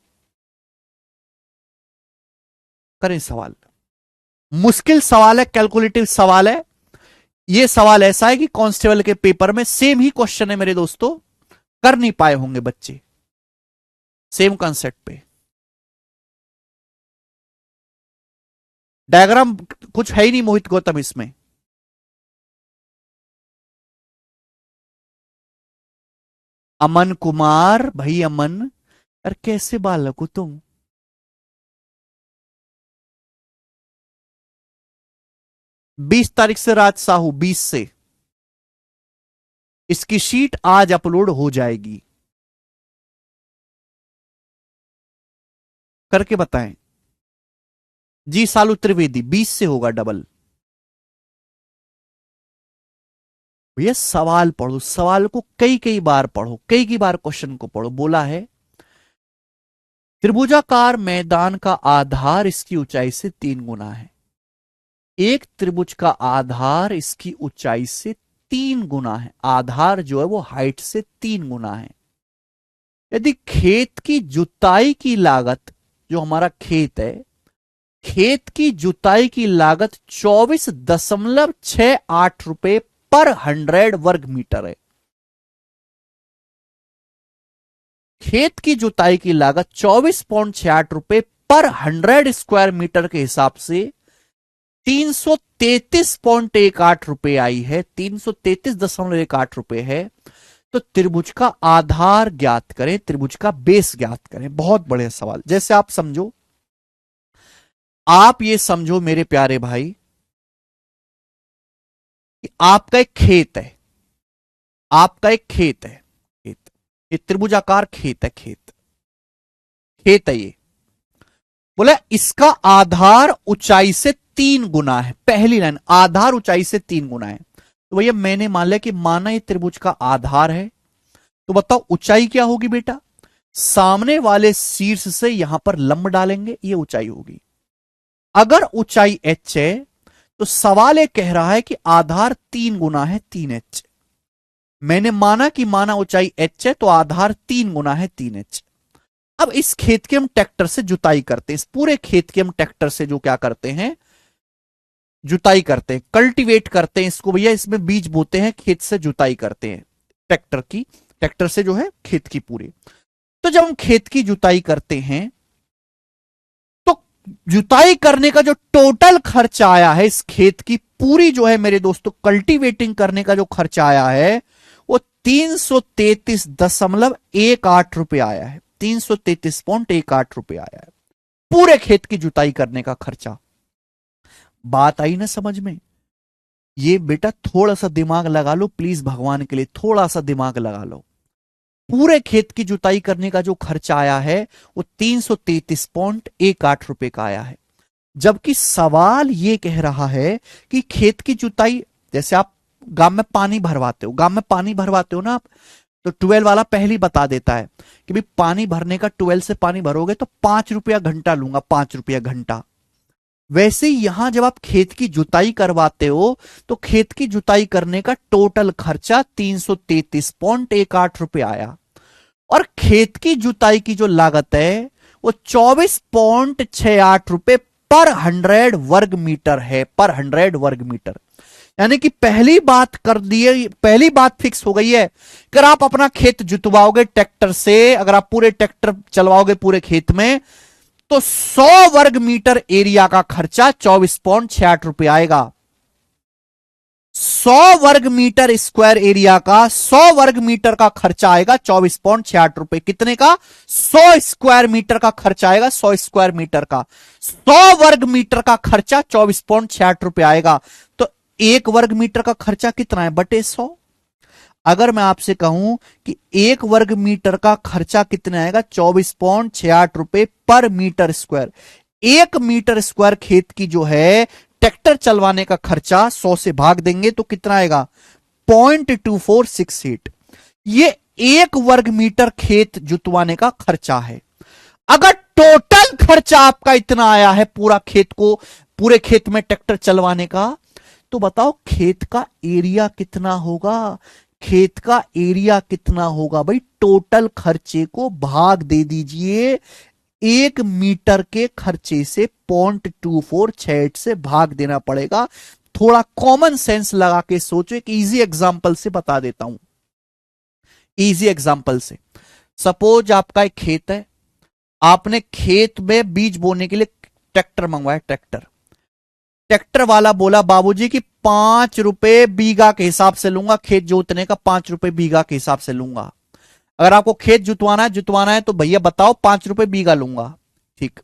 करें सवाल, मुश्किल सवाल है, कैलकुलेटिव सवाल है। यह सवाल ऐसा है कि कांस्टेबल के पेपर में सेम ही क्वेश्चन है मेरे दोस्तों, कर नहीं पाए होंगे बच्चे, सेम कंसेप्ट पे। डायग्राम कुछ है ही नहीं मोहित गौतम इसमें। अमन कुमार, भाई अमन, अरे कैसे बालक हो तुम? 20 तारीख से राज साहू, 20 से इसकी शीट आज अपलोड हो जाएगी। करके बताएं जी। सालू त्रिवेदी 20 से होगा डबल। भैया सवाल पढ़ो, सवाल को कई कई बार पढ़ो, कई कई बार क्वेश्चन को पढ़ो। बोला है त्रिभुजाकार मैदान का आधार इसकी ऊंचाई से 3 गुना है। एक त्रिभुज का आधार इसकी ऊंचाई से 3 गुना है। आधार जो है वो हाइट से 3 गुना है। यदि खेत की जुताई की लागत, जो हमारा खेत है, खेत की जुताई की लागत 24.68 रुपए पर 100 वर्ग मीटर है। खेत की जुताई की लागत 24.68 रुपए पर 100 स्क्वायर मीटर के हिसाब से 333.18 रुपए आई है, 333.18 रुपए है। तो त्रिभुज का आधार ज्ञात करें, त्रिभुज का बेस ज्ञात करें। बहुत बढ़िया सवाल। जैसे आप समझो, आप ये समझो मेरे प्यारे भाई कि आपका एक खेत है, आपका एक खेत है, खेत, ये त्रिभुजाकार खेत है, खेत, खेत है ये। बोला इसका आधार ऊंचाई से 3 गुना है। पहली लाइन, आधार ऊंचाई से 3 गुना है। तो भैया मैंने मान लिया कि माना ये त्रिभुज का आधार है, तो बताओ ऊंचाई क्या होगी बेटा? सामने वाले शीर्ष से यहां पर लंब डालेंगे, ये ऊंचाई होगी। अगर ऊंचाई h है तो सवाल ये कह रहा है कि आधार 3 गुना है 3h। मैंने माना कि माना ऊंचाई h है तो आधार 3 गुना है 3h। अब इस खेत की हम ट्रैक्टर से जुताई करते हैं, इस पूरे खेत की हम ट्रैक्टर से जो क्या करते हैं, जुताई करते हैं, कल्टीवेट करते हैं इसको। भैया इसमें बीज बोते हैं, खेत से जुताई करते हैं ट्रैक्टर की, ट्रैक्टर से जो है खेत की पूरी। तो जब हम खेत की जुताई करते हैं तो जुताई करने का जो टोटल खर्चा आया है, इस खेत की पूरी जो है मेरे दोस्तों कल्टीवेटिंग करने का जो खर्चा आया है वो 333.18 रुपए आया है। 333.18 रुपए आया है पूरे खेत की जुताई करने का खर्चा। बात आई ना समझ में? ये बेटा थोड़ा सा दिमाग लगा लो प्लीज, भगवान के लिए थोड़ा सा दिमाग लगा लो। पूरे खेत की जुताई करने का जो खर्चा आया है वो 333.18 रुपए का आया है। जबकि सवाल ये कह रहा है कि खेत की जुताई, जैसे आप गांव में पानी भरवाते हो, गांव में पानी भरवाते हो ना आप, तो ट्यूबवेल वाला पहले ही बता देता है कि भाई पानी भरने का, ट्यूबवेल से पानी भरोगे तो 5 रुपया घंटा लूंगा, 5 रुपया घंटा। वैसे ही यहां जब आप खेत की जुताई करवाते हो तो खेत की जुताई करने का टोटल खर्चा 333.18 रुपए आया, और खेत की जुताई की जो लागत है वो 24.68 रुपए पर 100 वर्ग मीटर है, पर 100 वर्ग मीटर। यानी कि पहली बात कर दिए, पहली बात फिक्स हो गई है। अगर आप अपना खेत जुतवाओगे ट्रैक्टर से, अगर आप पूरे ट्रैक्टर चलवाओगे पूरे खेत में, तो 100 वर्ग मीटर एरिया का खर्चा 24.68 आएगा। 100 वर्ग मीटर स्क्वायर एरिया का, 100 वर्ग मीटर का खर्चा आएगा 24.68 कितने का? 100 स्क्वायर मीटर का खर्चा आएगा, 100 स्क्वायर मीटर का 100 वर्ग मीटर का खर्चा 24.68 आएगा। तो 1 वर्ग मीटर का खर्चा कितना है? बटे 100। अगर मैं आपसे कहूं कि 1 वर्ग मीटर का खर्चा कितना आएगा? 24.68 पर मीटर स्क्वायर। 1 मीटर स्क्वायर खेत की जो है ट्रैक्टर चलवाने का खर्चा 100 से भाग देंगे तो कितना आएगा? 0.2468। ये 1 वर्ग मीटर खेत जुतवाने का खर्चा है। अगर टोटल खर्चा आपका इतना आया है पूरा खेत को, पूरे खेत में ट्रैक्टर चलवाने का, तो बताओ खेत का एरिया कितना होगा? खेत का एरिया कितना होगा भाई? टोटल खर्चे को भाग दे दीजिए 1 मीटर के खर्चे से, 0.2468 से भाग देना पड़ेगा। थोड़ा कॉमन सेंस लगा के सोचो। एक इजी एग्जांपल से बता देता हूं, इजी एग्जांपल से। सपोज आपका एक खेत है, आपने खेत में बीज बोने के लिए ट्रैक्टर मंगवाया। ट्रैक्टर वाला बोला बाबूजी कि 5 रुपए बीघा के हिसाब से लूंगा, खेत जोतने का 5 रुपए बीघा के हिसाब से लूंगा। अगर आपको खेत जुतवाना है तो भैया बताओ 5 रुपए बीघा लूंगा। ठीक।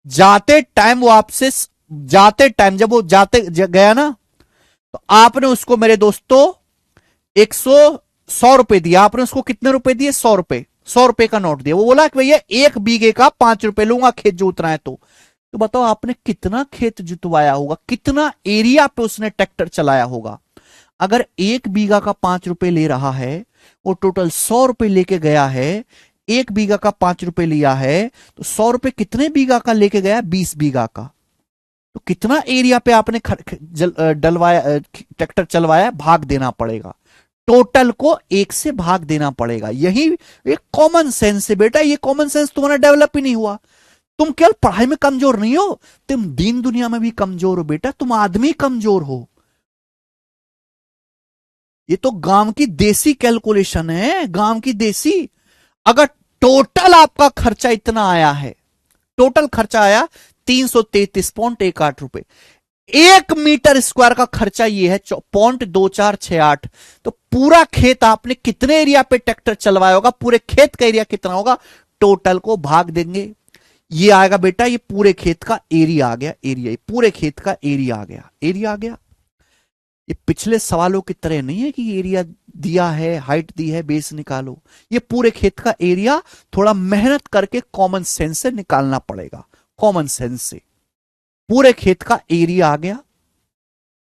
जाते टाइम वो आपसे, जाते टाइम जब वो गया ना, तो आपने उसको मेरे दोस्तों 100 रुपए दिया। आपने उसको कितने रुपए दिए? 100 रुपए, 100 रुपए का नोट दिया। वो बोला कि भैया 1 बीघे का 5 रुपए लूंगा खेत जोतना है। तो बताओ आपने कितना खेत जुतवाया होगा, कितना एरिया पे उसने ट्रैक्टर चलाया होगा। अगर 1 बीघा का 5 रुपए ले रहा है, वो टोटल 100 रुपए लेके गया है। 1 बीघा का 5 रुपए लिया है, तो 100 रुपए कितने बीघा का लेके गया? 20 बीघा का। तो कितना एरिया पे आपने डलवाया, ट्रैक्टर चलवाया? भाग देना पड़ेगा, टोटल को 1 से भाग देना पड़ेगा। यही एक कॉमन सेंस है बेटा। ये कॉमन सेंस तुम्हारा डेवलप ही नहीं हुआ। तुम केवल पढ़ाई में कमजोर नहीं हो, तुम दीन दुनिया में भी कमजोर हो बेटा। तुम आदमी कमजोर हो। ये तो गांव की देसी कैलकुलेशन है, गांव की देसी। अगर टोटल आपका खर्चा इतना आया है, टोटल खर्चा आया 333.18 रुपए, 1 मीटर स्क्वायर का खर्चा ये है 0.2468। तो पूरा खेत आपने कितने एरिया पे ट्रैक्टर चलवाया होगा? पूरे खेत का एरिया कितना होगा? टोटल को भाग देंगे, ये आएगा बेटा, ये पूरे खेत का एरिया आ गया। एरिया, पूरे खेत का एरिया आ गया, एरिया आ गया। ये पिछले सवालों की तरह नहीं है कि एरिया दिया है, हाइट दी है, बेस निकालो। ये पूरे खेत का एरिया थोड़ा मेहनत करके कॉमन सेंस से निकालना पड़ेगा। कॉमन सेंस से पूरे खेत का एरिया आ गया।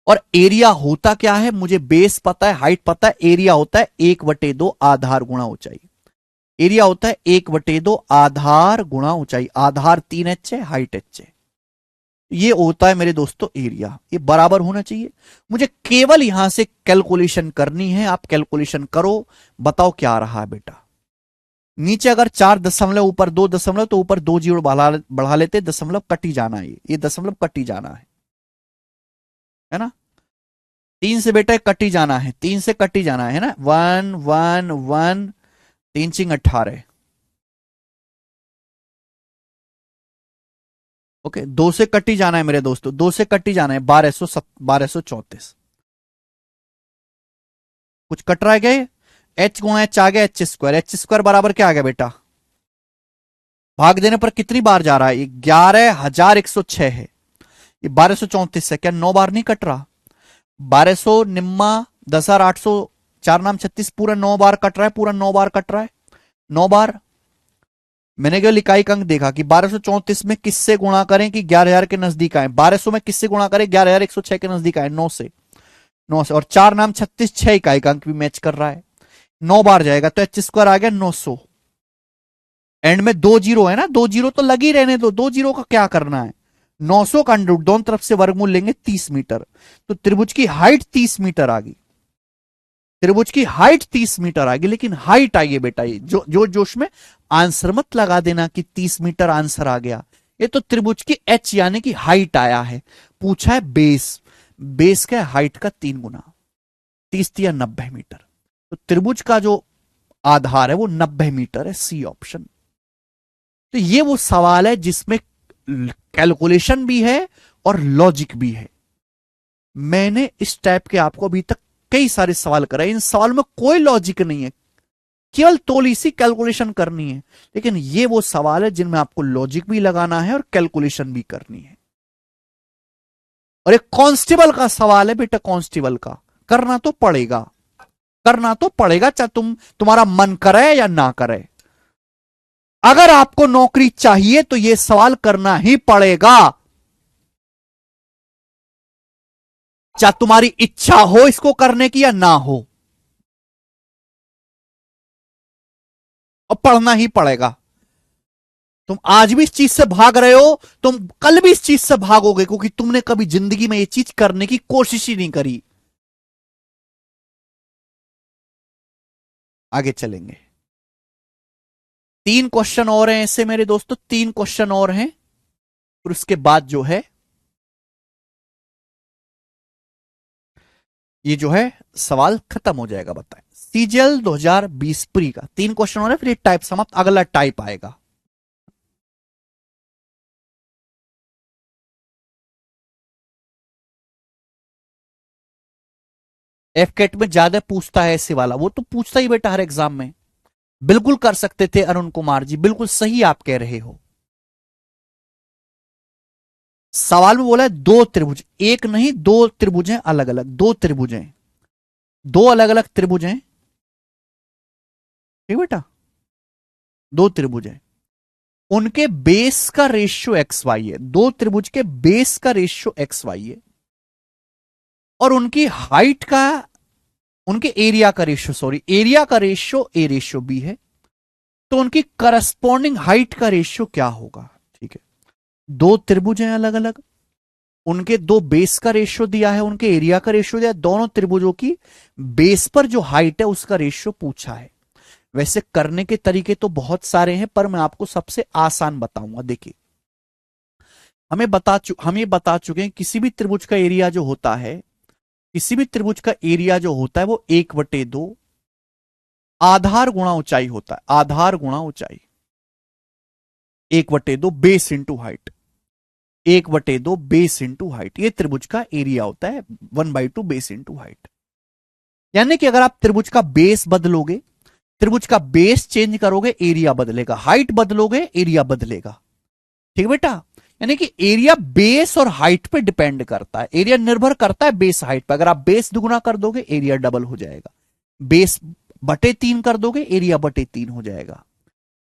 और एरिया होता क्या है? मुझे बेस पता है, हाइट पता है। एरिया होता है 1/2 आधार गुणा ऊंचाई। एरिया होता है 1/2 आधार गुणा ऊंचाई। आधार 3h है, हाइट h है। ये होता है मेरे दोस्तों एरिया। ये बराबर होना चाहिए। मुझे केवल यहां से कैलकुलेशन करनी है। आप कैलकुलेशन करो, बताओ क्या आ रहा है बेटा। नीचे अगर 4 दशमलव, ऊपर 2 दशमलव, तो ऊपर 2 जीरो बढ़ा लेते, दशमलव कट ही जाना है। ये दशमलव कट ही जाना है ना। 3 से बेटा कट ही जाना है, 3 से कट ही जाना है ना। 1 1 1 3 चिंग 18। ओके, 2 से कट ही जाना है मेरे दोस्तों, 2 से कट ही जाना है। 1234। कुछ कट रहा है क्या? h गुणा h आ गया h स्क्वायर। एच स्क्वायर बराबर क्या आ गया बेटा? भाग देने पर कितनी बार जा रहा है? 11,106 है। ये 1234 है। क्या 9 बार नहीं कट रहा? 1200 निम्मा 10,800 4 नाम 36 पूरा 9 बार कट रहा है। पूरा 9 बार कट रहा है। 9 बार। मैंने केवल इकाई अंक देखा कि 1234 में किससे गुणा करें कि 11,000 के नजदीक आए। 1200 में किससे गुणा करें? 11,106 के नजदीक आए। 9 से, 9 से। और 4 नाम 36 6 इकाई अंक भी मैच कर रहा है। 9 बार जाएगा तो h स्क्वायर आ गया 900। एंड में 2 जीरो है ना, 2 जीरो तो लगी रहने दो। 2 जीरो का क्या करना है? 900 का अंडर रूट, दोनों तरफ से वर्गमूल लेंगे 30 मीटर। तो त्रिभुज की हाइट 30 मीटर आ गई। त्रिभुज की हाइट 30 मीटर आ गई। लेकिन हाइट आई है बेटा, ये जो जोश में आंसर मत लगा देना कि 30 मीटर आंसर आ गया। ये तो त्रिभुज की एच यानी कि हाइट आया है। पूछा है बेस, बेस क्या है? हाइट का 3 गुना, 30 या 90 मीटर। तो त्रिभुज का जो आधार है वो 90 मीटर है, सी ऑप्शन। तो ये वो सवाल है जिसमें कैलकुलेशन भी है और लॉजिक भी है। मैंने इस टाइप के आपको अभी तक कई सारे सवाल कराए, इन सवाल में कोई लॉजिक नहीं है, केवल थोड़ी सी कैलकुलेशन करनी है। लेकिन ये वो सवाल है जिनमें आपको लॉजिक भी लगाना है और कैलकुलेशन भी करनी है। और एक कांस्टेबल का सवाल है बेटा, कांस्टेबल का करना तो पड़ेगा, करना तो पड़ेगा, चाहे तुम्हारा मन करे या ना करे। अगर आपको नौकरी चाहिए तो यह सवाल करना ही पड़ेगा, चाहे तुम्हारी इच्छा हो इसको करने की या ना हो, और पढ़ना ही पड़ेगा। तुम आज भी इस चीज से भाग रहे हो, तुम कल भी इस चीज से भागोगे, क्योंकि तुमने कभी जिंदगी में यह चीज करने की कोशिश ही नहीं करी। आगे चलेंगे, 3 क्वेश्चन और हैं ऐसे मेरे दोस्तों, 3 क्वेश्चन और हैं, फिर उसके बाद जो है ये जो है सवाल खत्म हो जाएगा। बताएं, सीजीएल 2020 प्री का 3 क्वेश्चन और है, फिर ये टाइप समाप्त, अगला टाइप आएगा। एफकेट में ज्यादा पूछता है ऐसे वाला, वो तो पूछता ही बेटा हर एग्जाम में। बिल्कुल कर सकते थे अरुण कुमार जी, बिल्कुल सही आप कह रहे हो। सवाल में बोला है 2 त्रिभुज, एक नहीं 2 त्रिभुज हैं अलग अलग, 2 त्रिभुज हैं, 2 अलग अलग त्रिभुज हैं, ठीक बेटा, 2 त्रिभुज हैं, उनके बेस का रेशियो एक्स वाई है, 2 त्रिभुज के बेस का रेशियो एक्स वाई है, और उनकी हाइट का, उनके एरिया का रेशियो, सॉरी एरिया का रेशियो ए रेशियो बी है, तो उनकी करस्पॉन्डिंग हाइट का रेशियो क्या होगा? ठीक है, 2 त्रिभुज हैं अलग अलग, उनके 2 बेस का रेशियो दिया है, उनके एरिया का रेशियो दिया है, दोनों त्रिभुजों की बेस पर जो हाइट है उसका रेशियो पूछा है। वैसे करने के तरीके तो बहुत सारे हैं, पर मैं आपको सबसे आसान बताऊंगा। देखिए, हम ये बता चुके हैं किसी भी त्रिभुज का एरिया जो होता है, किसी भी त्रिभुज का एरिया जो होता है वो 1/2 आधार गुणा ऊंचाई होता है, आधार गुणा ऊंचाई, 1/2 base into height, 1/2 base into height, ये त्रिभुज का एरिया होता है, 1/2 बेस इंटू हाइट। यानी कि अगर आप त्रिभुज का बेस बदलोगे, त्रिभुज का बेस चेंज करोगे, एरिया बदलेगा, हाइट बदलोगे, एरिया बदलेगा, ठीक बेटा। यानी कि एरिया बेस और हाइट पे डिपेंड करता है, एरिया निर्भर करता है बेस हाइट पे। अगर आप बेस दुगुना कर दोगे एरिया डबल हो जाएगा, बेस बटे 3 कर दोगे एरिया बटे 3 हो जाएगा।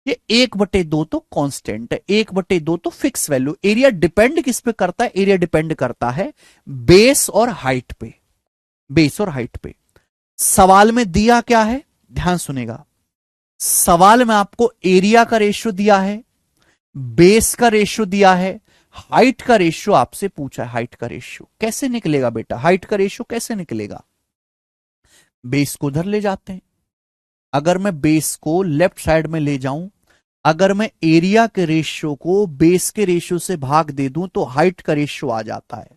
ये 1/2 तो कांस्टेंट है, 1/2 तो फिक्स वैल्यू। एरिया डिपेंड किस पे करता है? एरिया डिपेंड करता है बेस और हाइट पे, बेस और हाइट पे। सवाल में दिया क्या है, ध्यान सुनेगा, सवाल में आपको एरिया का रेशियो दिया है, बेस का रेशियो दिया है, हाइट का रेशियो आपसे पूछा है। हाइट का रेशियो कैसे निकलेगा बेटा? हाइट का रेशियो कैसे निकलेगा? बेस को उधर ले जाते हैं, अगर मैं बेस को लेफ्ट साइड में ले जाऊं, अगर मैं एरिया के रेशियो को बेस के रेशियो से भाग दे दूं तो हाइट का रेशियो आ जाता है।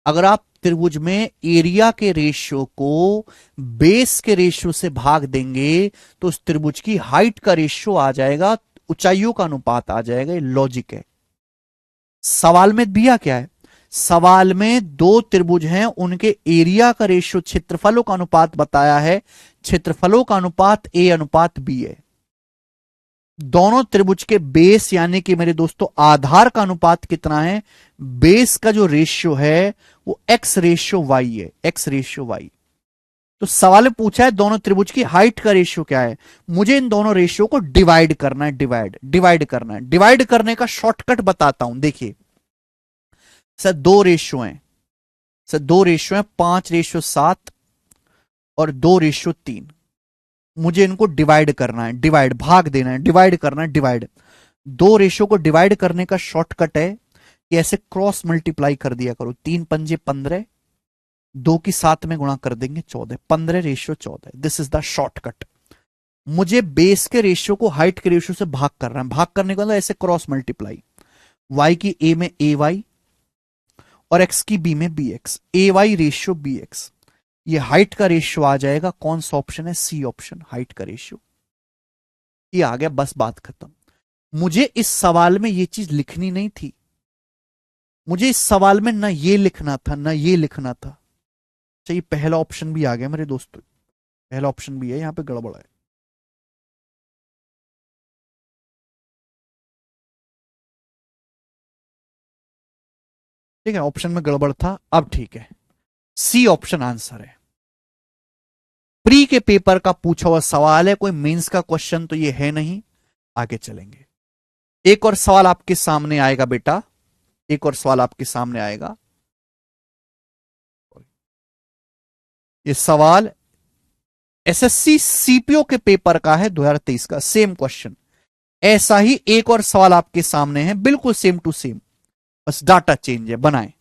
अगर आप त्रिभुज में एरिया के रेशियो को बेस के रेशियो से भाग देंगे तो उस त्रिभुज की हाइट का रेशियो आ जाएगा, ऊंचाइयों का अनुपात आ जाएगा। ये लॉजिक है। सवाल में दिया क्या है? सवाल में 2 त्रिभुज हैं, उनके एरिया का रेशियो क्षेत्रफलों का अनुपात बताया है, क्षेत्रफलों का अनुपात ए अनुपात बी है। दोनों त्रिभुज के बेस यानी कि मेरे दोस्तों आधार का अनुपात कितना है? बेस का जो रेशियो है वो एक्स रेशियो वाई है, एक्स रेशियो वाई। तो सवाल में पूछा है दोनों त्रिभुज की हाइट का रेशियो क्या है, मुझे इन दोनों रेशियो को डिवाइड करना है, डिवाइड करना है। डिवाइड करने का शॉर्टकट बताता हूं, देखिए सर 2 रेशियो हैं, सर 2 रेशियो हैं, 5:7 और 2:3। मुझे इनको डिवाइड करना है, डिवाइड भाग देना है, डिवाइड करना है, डिवाइड। 2 रेशियो को डिवाइड करने का शॉर्टकट है कि ऐसे क्रॉस मल्टीप्लाई कर दिया करो, 3 पंजे 15, 2 की 7 में गुणा कर देंगे 14, 15:14। This is the shortcut. मुझे बेस के रेशियो को हाइट के रेशियो से भाग करना है, भाग करने का मतलब ऐसे क्रॉस मल्टीप्लाई। y की a में ए वाई और x की b में बी एक्स, ए वाई रेशियो बी एक्स। ये हाइट का रेशियो आ जाएगा, कौन सा ऑप्शन है, सी ऑप्शन, हाइट का रेशियो। ये आ गया, बस बात खत्म। मुझे इस सवाल में ये चीज लिखनी नहीं थी, मुझे इस सवाल में ना ये लिखना था ना ये लिखना था। चाहिए पहला ऑप्शन भी आ गया मेरे दोस्तों, पहला ऑप्शन भी है, यहां पे गड़बड़ है। ठीक है, ऑप्शन में गड़बड़ था, अब ठीक है। सी ऑप्शन आंसर है। प्री के पेपर का पूछा हुआ सवाल है, कोई मेंस का क्वेश्चन तो ये है नहीं। आगे चलेंगे, एक और सवाल आपके सामने आएगा बेटा, एक और सवाल आपके सामने आएगा। ये सवाल एसएससी सीपीओ के पेपर का है 2023 का, सेम क्वेश्चन। ऐसा ही एक और सवाल आपके सामने है, बिल्कुल सेम टू सेम, बस डाटा चेंज है, बनाएं।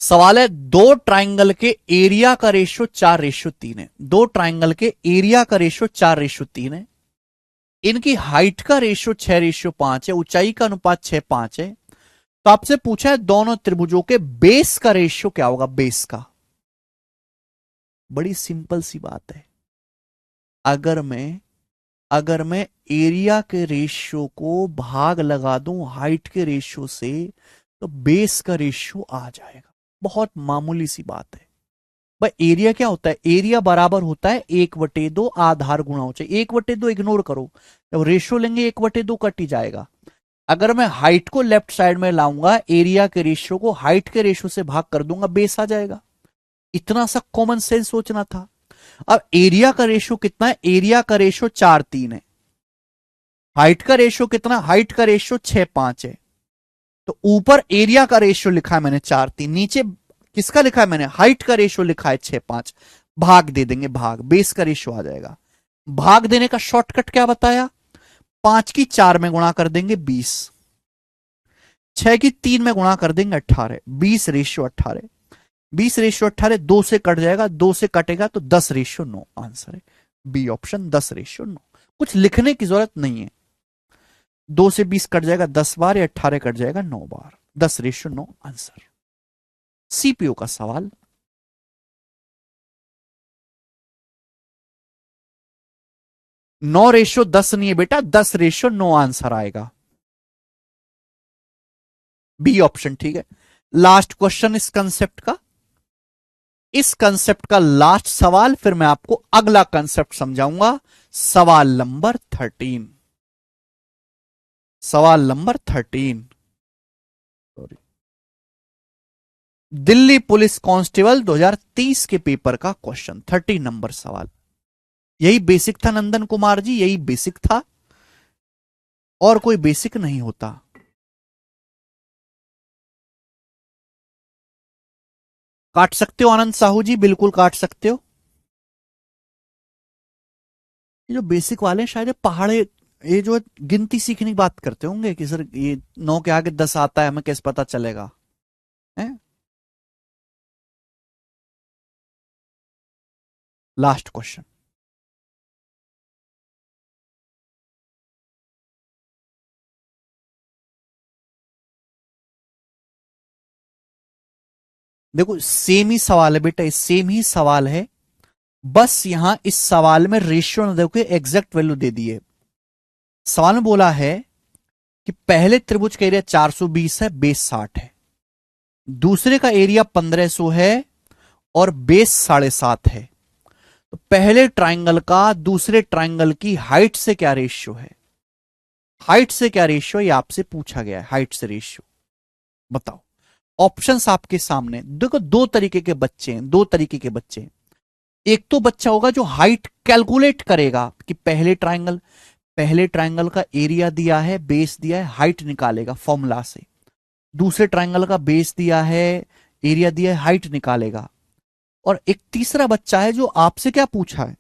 सवाल है, दो ट्राइंगल के एरिया का रेशियो 4:3 है। दो ट्राइंगल के एरिया का रेशियो 4:3 है। इनकी हाइट का रेशियो 6:5 है, ऊंचाई का अनुपात 6:5 है। तो आपसे पूछा है दोनों त्रिभुजों के बेस का रेशियो क्या होगा, बेस का। बड़ी सिंपल सी बात है, अगर मैं एरिया के रेशियो को भाग लगा दूं हाइट के रेशियो से, तो बेस का रेशियो आ जाएगा। बहुत मामूली सी बात है भाई। एरिया क्या होता है, एरिया बराबर होता है 1/2 आधार गुणा ऊंचाई। 1/2 इग्नोर करो, जब रेशियो लेंगे 1/2 कट ही जाएगा। अगर मैं हाइट को लेफ्ट साइड में लाऊंगा, एरिया के रेशियो को हाइट के रेशियो से भाग कर दूंगा, बेस आ जाएगा। इतना सा कॉमन सेंस सोचना था। अब एरिया का रेशियो कितना है, एरिया का रेशियो 4:3 है। हाइट का रेशियो कितना, हाइट का रेशियो 6:5 है। तो ऊपर एरिया का रेशियो लिखा है मैंने 4:3, नीचे किसका लिखा है मैंने, हाइट का रेशियो लिखा है 6:5। भाग दे देंगे, भाग, बेस का रेशियो आ जाएगा। भाग देने का शॉर्टकट क्या बताया, 5 की 4 में गुणा कर देंगे 20, 6 की 3 में गुणा कर देंगे 18, 20:18। 20:18 2 से कट जाएगा, 2 से कटेगा तो 10:9, आंसर है बी ऑप्शन, 10:9। कुछ लिखने की जरूरत नहीं है, 2 से 20 कट जाएगा 10 बार, या 18 कट जाएगा 9 बार, 10:9 आंसर। सीपीयू का सवाल, 9:10 नहीं है बेटा, 10:9 आंसर आएगा, बी ऑप्शन। ठीक है, लास्ट क्वेश्चन इस कंसेप्ट का, इस कंसेप्ट का लास्ट सवाल, फिर मैं आपको अगला कंसेप्ट समझाऊंगा। सवाल नंबर 13, सवाल number 13, sorry, Delhi police constable 2030 के पेपर का क्वेश्चन, 13 नंबर सवाल। यही बेसिक था नंदन कुमार जी, यही बेसिक था, और कोई बेसिक नहीं होता। काट सकते हो आनंद साहू जी, बिल्कुल काट सकते हो। ये जो बेसिक वाले हैं शायद ये पहाड़े, ये जो गिनती सीखने की बात करते होंगे कि सर ये 9 के आगे 10 आता है, हमें कैसे पता चलेगा, है? लास्ट क्वेश्चन, देखो सेम ही सवाल है बेटा, सेम ही सवाल है, बस यहां इस सवाल में रेशियो न देखो, एग्जैक्ट वैल्यू दे दी है। सवाल में बोला है कि पहले त्रिभुज का एरिया 420 है, बेस 60 है। दूसरे का एरिया 1500 है और बेस 7.5 है। तो पहले ट्राइंगल का दूसरे ट्राइंगल की हाइट से क्या रेशियो है, हाइट से क्या रेशियो, ये आपसे पूछा गया है, हाइट से रेशियो बताओ। ऑप्शंस आपके सामने देखो, दो तरीके के बच्चे हैं, दो तरीके के बच्चे हैं। एक तो बच्चा होगा जो हाइट कैलकुलेट करेगा कि पहले ट्राइंगल का एरिया दिया है, बेस दिया है, हाइट निकालेगा फॉर्मूला से। दूसरे ट्राइंगल का बेस दिया है, एरिया दिया है, हाइट निकालेगा। और एक तीसरा बच्चा है जो आपसे क्या पूछा है,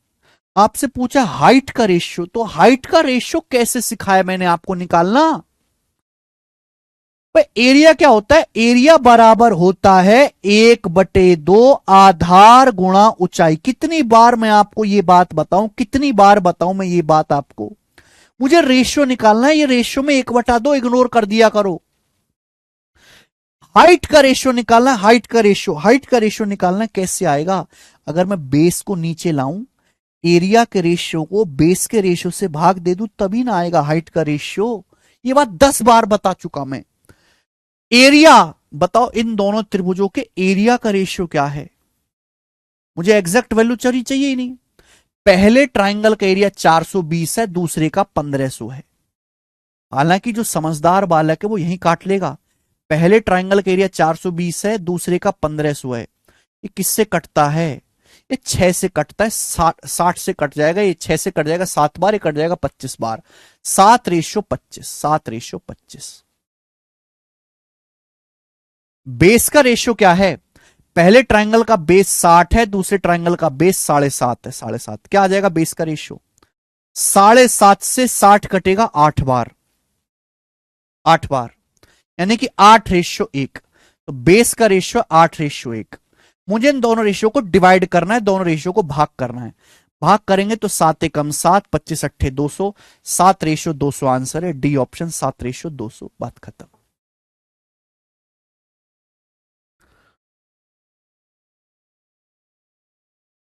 आपसे पूछा हाइट का रेशियो। तो हाइट का रेशियो कैसे सिखाया मैंने आपको निकालना, तो एरिया क्या होता है? एरिया बराबर होता है 1/2 आधार गुणा ऊंचाई। कितनी बार मैं आपको ये बात बताऊं, कितनी बार बताऊं मैं ये बात आपको? मुझे रेशियो निकालना है, ये रेशियो में 1/2 इग्नोर कर दिया करो। हाइट का रेशियो निकालना है, हाइट का रेशियो, हाइट का रेशियो निकालना है। कैसे आएगा? अगर मैं बेस को नीचे लाऊं, एरिया के रेशियो को बेस के रेशियो से भाग दे दूं, तभी ना आएगा हाइट का रेशियो। ये बात 10 बार बता चुका मैं। एरिया बताओ, इन दोनों त्रिभुजों के एरिया का रेशियो क्या है? मुझे एग्जैक्ट वैल्यू चाहिए ही नहीं। पहले ट्राइंगल का एरिया 420 है, दूसरे का 1500 है। हालांकि जो समझदार बालक है वो यही काट लेगा। पहले ट्राइंगल का एरिया 420 है, दूसरे का 1500 है। ये किससे कटता है? ये 6 से कटता है। 60 से कट जाएगा, ये 6 से कट जाएगा 7 बार, ये कट जाएगा 25 बार। 7:25, 7:25। बेस का रेशियो क्या है? पहले ट्राइंगल का बेस 60 है, दूसरे ट्राइंगल का बेस 7.5 है। 7.5 क्या आ जाएगा बेस का रेशियो? 7.5 से 60 कटेगा 8 बार, 8 बार, यानी कि 8:1। तो बेस का रेशियो 8:1। मुझे इन दोनों रेशियो को डिवाइड करना है, दोनों रेशियो को भाग करना है। भाग करेंगे तो 7 एकम 7, 25 अट्ठे 200, 7:200 आंसर है। D option 7:200। बात खत्म।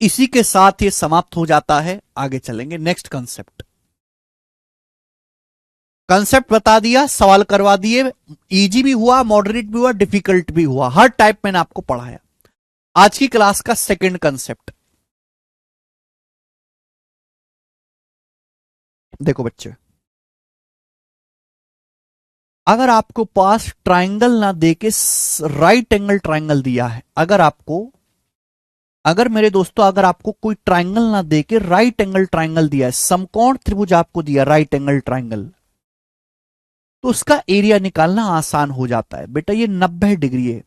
इसी के साथ ये समाप्त हो जाता है। आगे चलेंगे नेक्स्ट कंसेप्ट। कंसेप्ट बता दिया, सवाल करवा दिए। इजी भी हुआ, मॉडरेट भी हुआ, डिफिकल्ट भी हुआ, हर टाइप मैंने आपको पढ़ाया। आज की क्लास का सेकंड कंसेप्ट देखो बच्चे। अगर आपको पास ट्राइंगल ना देके राइट एंगल ट्राइंगल दिया है, अगर मेरे दोस्तों अगर आपको कोई ट्राइंगल ना देके राइट एंगल ट्राइंगल दिया है, समकोण त्रिभुज आपको दिया राइट एंगल ट्राइंगल, तो उसका एरिया निकालना आसान हो जाता है। बेटा ये 90 डिग्री है।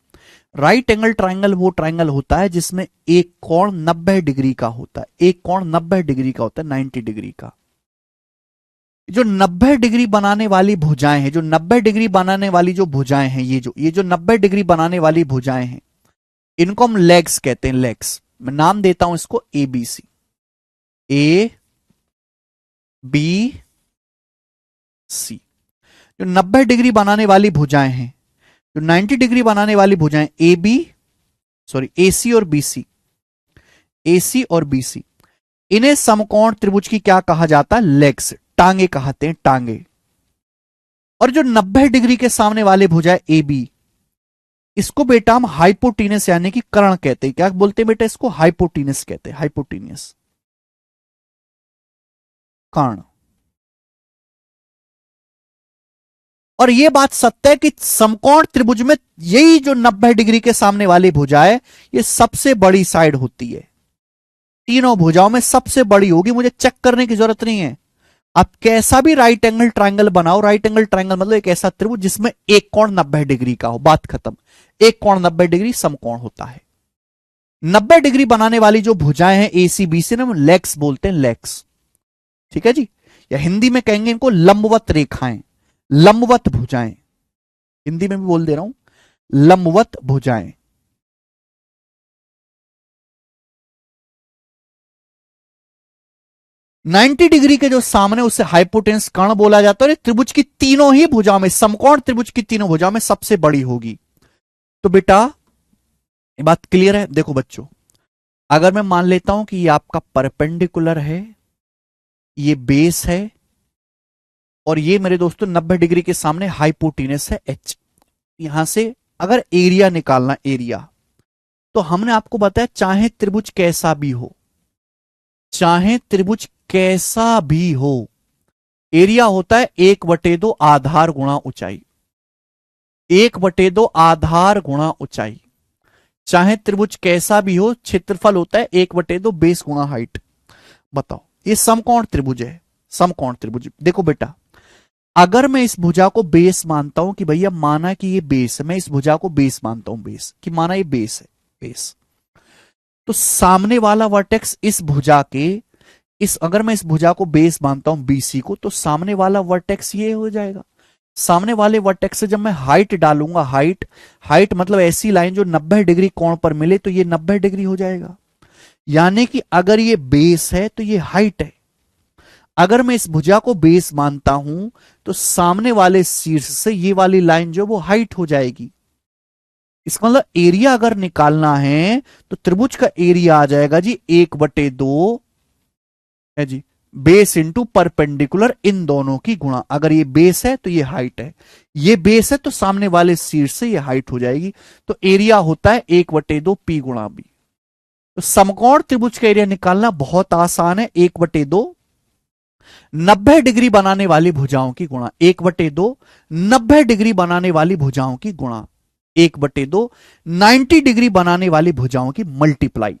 राइट एंगल ट्राइंगल वो ट्राइंगल होता है जिसमें एक कोण 90 डिग्री का होता है। एक कोण 90 डिग्री का होता है, 90 डिग्री का। जो 90 डिग्री बनाने वाली भुजाएं हैं, जो 90 डिग्री बनाने वाली जो भुजाएं हैं, ये जो 90 डिग्री बनाने वाली भुजाएं हैं, इनको हम लेग्स कहते हैं। लेग्स, मैं नाम देता हूं इसको ABC। ABC। जो 90 डिग्री बनाने वाली भुजाएं हैं, जो 90 डिग्री बनाने वाली भुजाएं AC और BC, AC और BC, इन्हें समकोण त्रिभुज की क्या कहा जाता है? लेग्स, टांगे कहते हैं, टांगे। और जो 90 डिग्री के सामने वाले भुजा AB, इसको बेटा हम हाइपोटीनस यानी कि कर्ण कहते हैं। क्या बोलते हैं बेटा? इसको हाइपोटीनस कहते हैं, हाइपोटीनस, कर्ण। और यह बात सत्य है कि समकोण त्रिभुज में यही जो 90 डिग्री के सामने वाली भुजा है, ये सबसे बड़ी साइड होती है। तीनों भुजाओं में सबसे बड़ी होगी, मुझे चेक करने की जरूरत नहीं है। आप कैसा भी राइट एंगल ट्राइंगल बनाओ, राइट एंगल ट्राइंगल मतलब एक ऐसा त्रिभुज जिसमें एक कोण 90 डिग्री का हो, बात खत्म। एक कोण 90 डिग्री समकोण होता है। 90 डिग्री बनाने वाली जो भुजाएं हैं AC BC ने, लेग्स बोलते हैं, लेग्स। ठीक है जी, या हिंदी में कहेंगे इनको लंबवत रेखाएं, लंबवत भुजाएं। हिंदी में भी बोल दे रहा हूं, लंबवत भुजाएं। नाइन्टी डिग्री के जो सामने, उसे हाइपोटेन्स कर्ण बोला जाता है। और त्रिभुज की तीनों ही भुजाओं में, समकोण त्रिभुज की तीनों भुजाओं में सबसे बड़ी होगी। तो बेटा ये बात क्लियर है? देखो बच्चों, अगर मैं मान लेता हूं कि ये आपका परपेंडिकुलर है, ये बेस है, और ये मेरे दोस्तों 90 डिग्री के सामने हाइपोटीनस है H। यहां से अगर एरिया निकालना, एरिया, तो हमने आपको बताया चाहे त्रिभुज कैसा भी हो, चाहे त्रिभुज कैसा भी हो, एरिया होता है 1/2 आधार गुणा ऊंचाई। 1/2 आधार गुणा ऊंचाई। चाहे त्रिभुज कैसा भी हो, क्षेत्रफल होता है 1/2 बेस गुणा हाइट। बताओ, ये समकोण त्रिभुज है, समकोण त्रिभुज। देखो बेटा, अगर मैं इस भुजा को बेस मानता हूं कि भैया माना कि ये बेस है, मैं इस भुजा को बेस मानता हूं, बेस कि माना ये बेस है, बेस, तो सामने वाला वर्टेक्स इस भुजा के, इस अगर मैं इस भुजा को बेस मानता हूं BC को, तो सामने वाला वर्टेक्स ये हो जाएगा। सामने वाले वर्टेक्स से जब मैं हाइट डालूंगा, हाइट, हाइट मतलब ऐसी लाइन जो 90 डिग्री कोण पर मिले, तो ये 90 डिग्री हो जाएगा। यानी कि अगर ये बेस है तो ये हाइट है। अगर मैं इस भुजा को बेस मानता हूं तो सामने वाले शीर्ष से ये वाली लाइन जो वो हाइट हो जाएगी। इसका मतलब एरिया अगर निकालना है तो त्रिभुज का एरिया आ जाएगा जी 1/2 है जी, बेस इंटू परपेंडिकुलर, इन दोनों की गुणा। अगर ये बेस है तो ये हाइट है, ये बेस है तो सामने वाले शीर्ष से ये हाइट हो जाएगी। तो एरिया होता है 1/2 पी गुणा बी। तो समकोण त्रिभुज का एरिया निकालना बहुत आसान है, 1/2 90 डिग्री बनाने वाली भुजाओं की गुणा, 1/2 90 डिग्री बनाने वाली भुजाओं की गुणा, 1/2 90 डिग्री बनाने वाली भुजाओं की मल्टीप्लाई,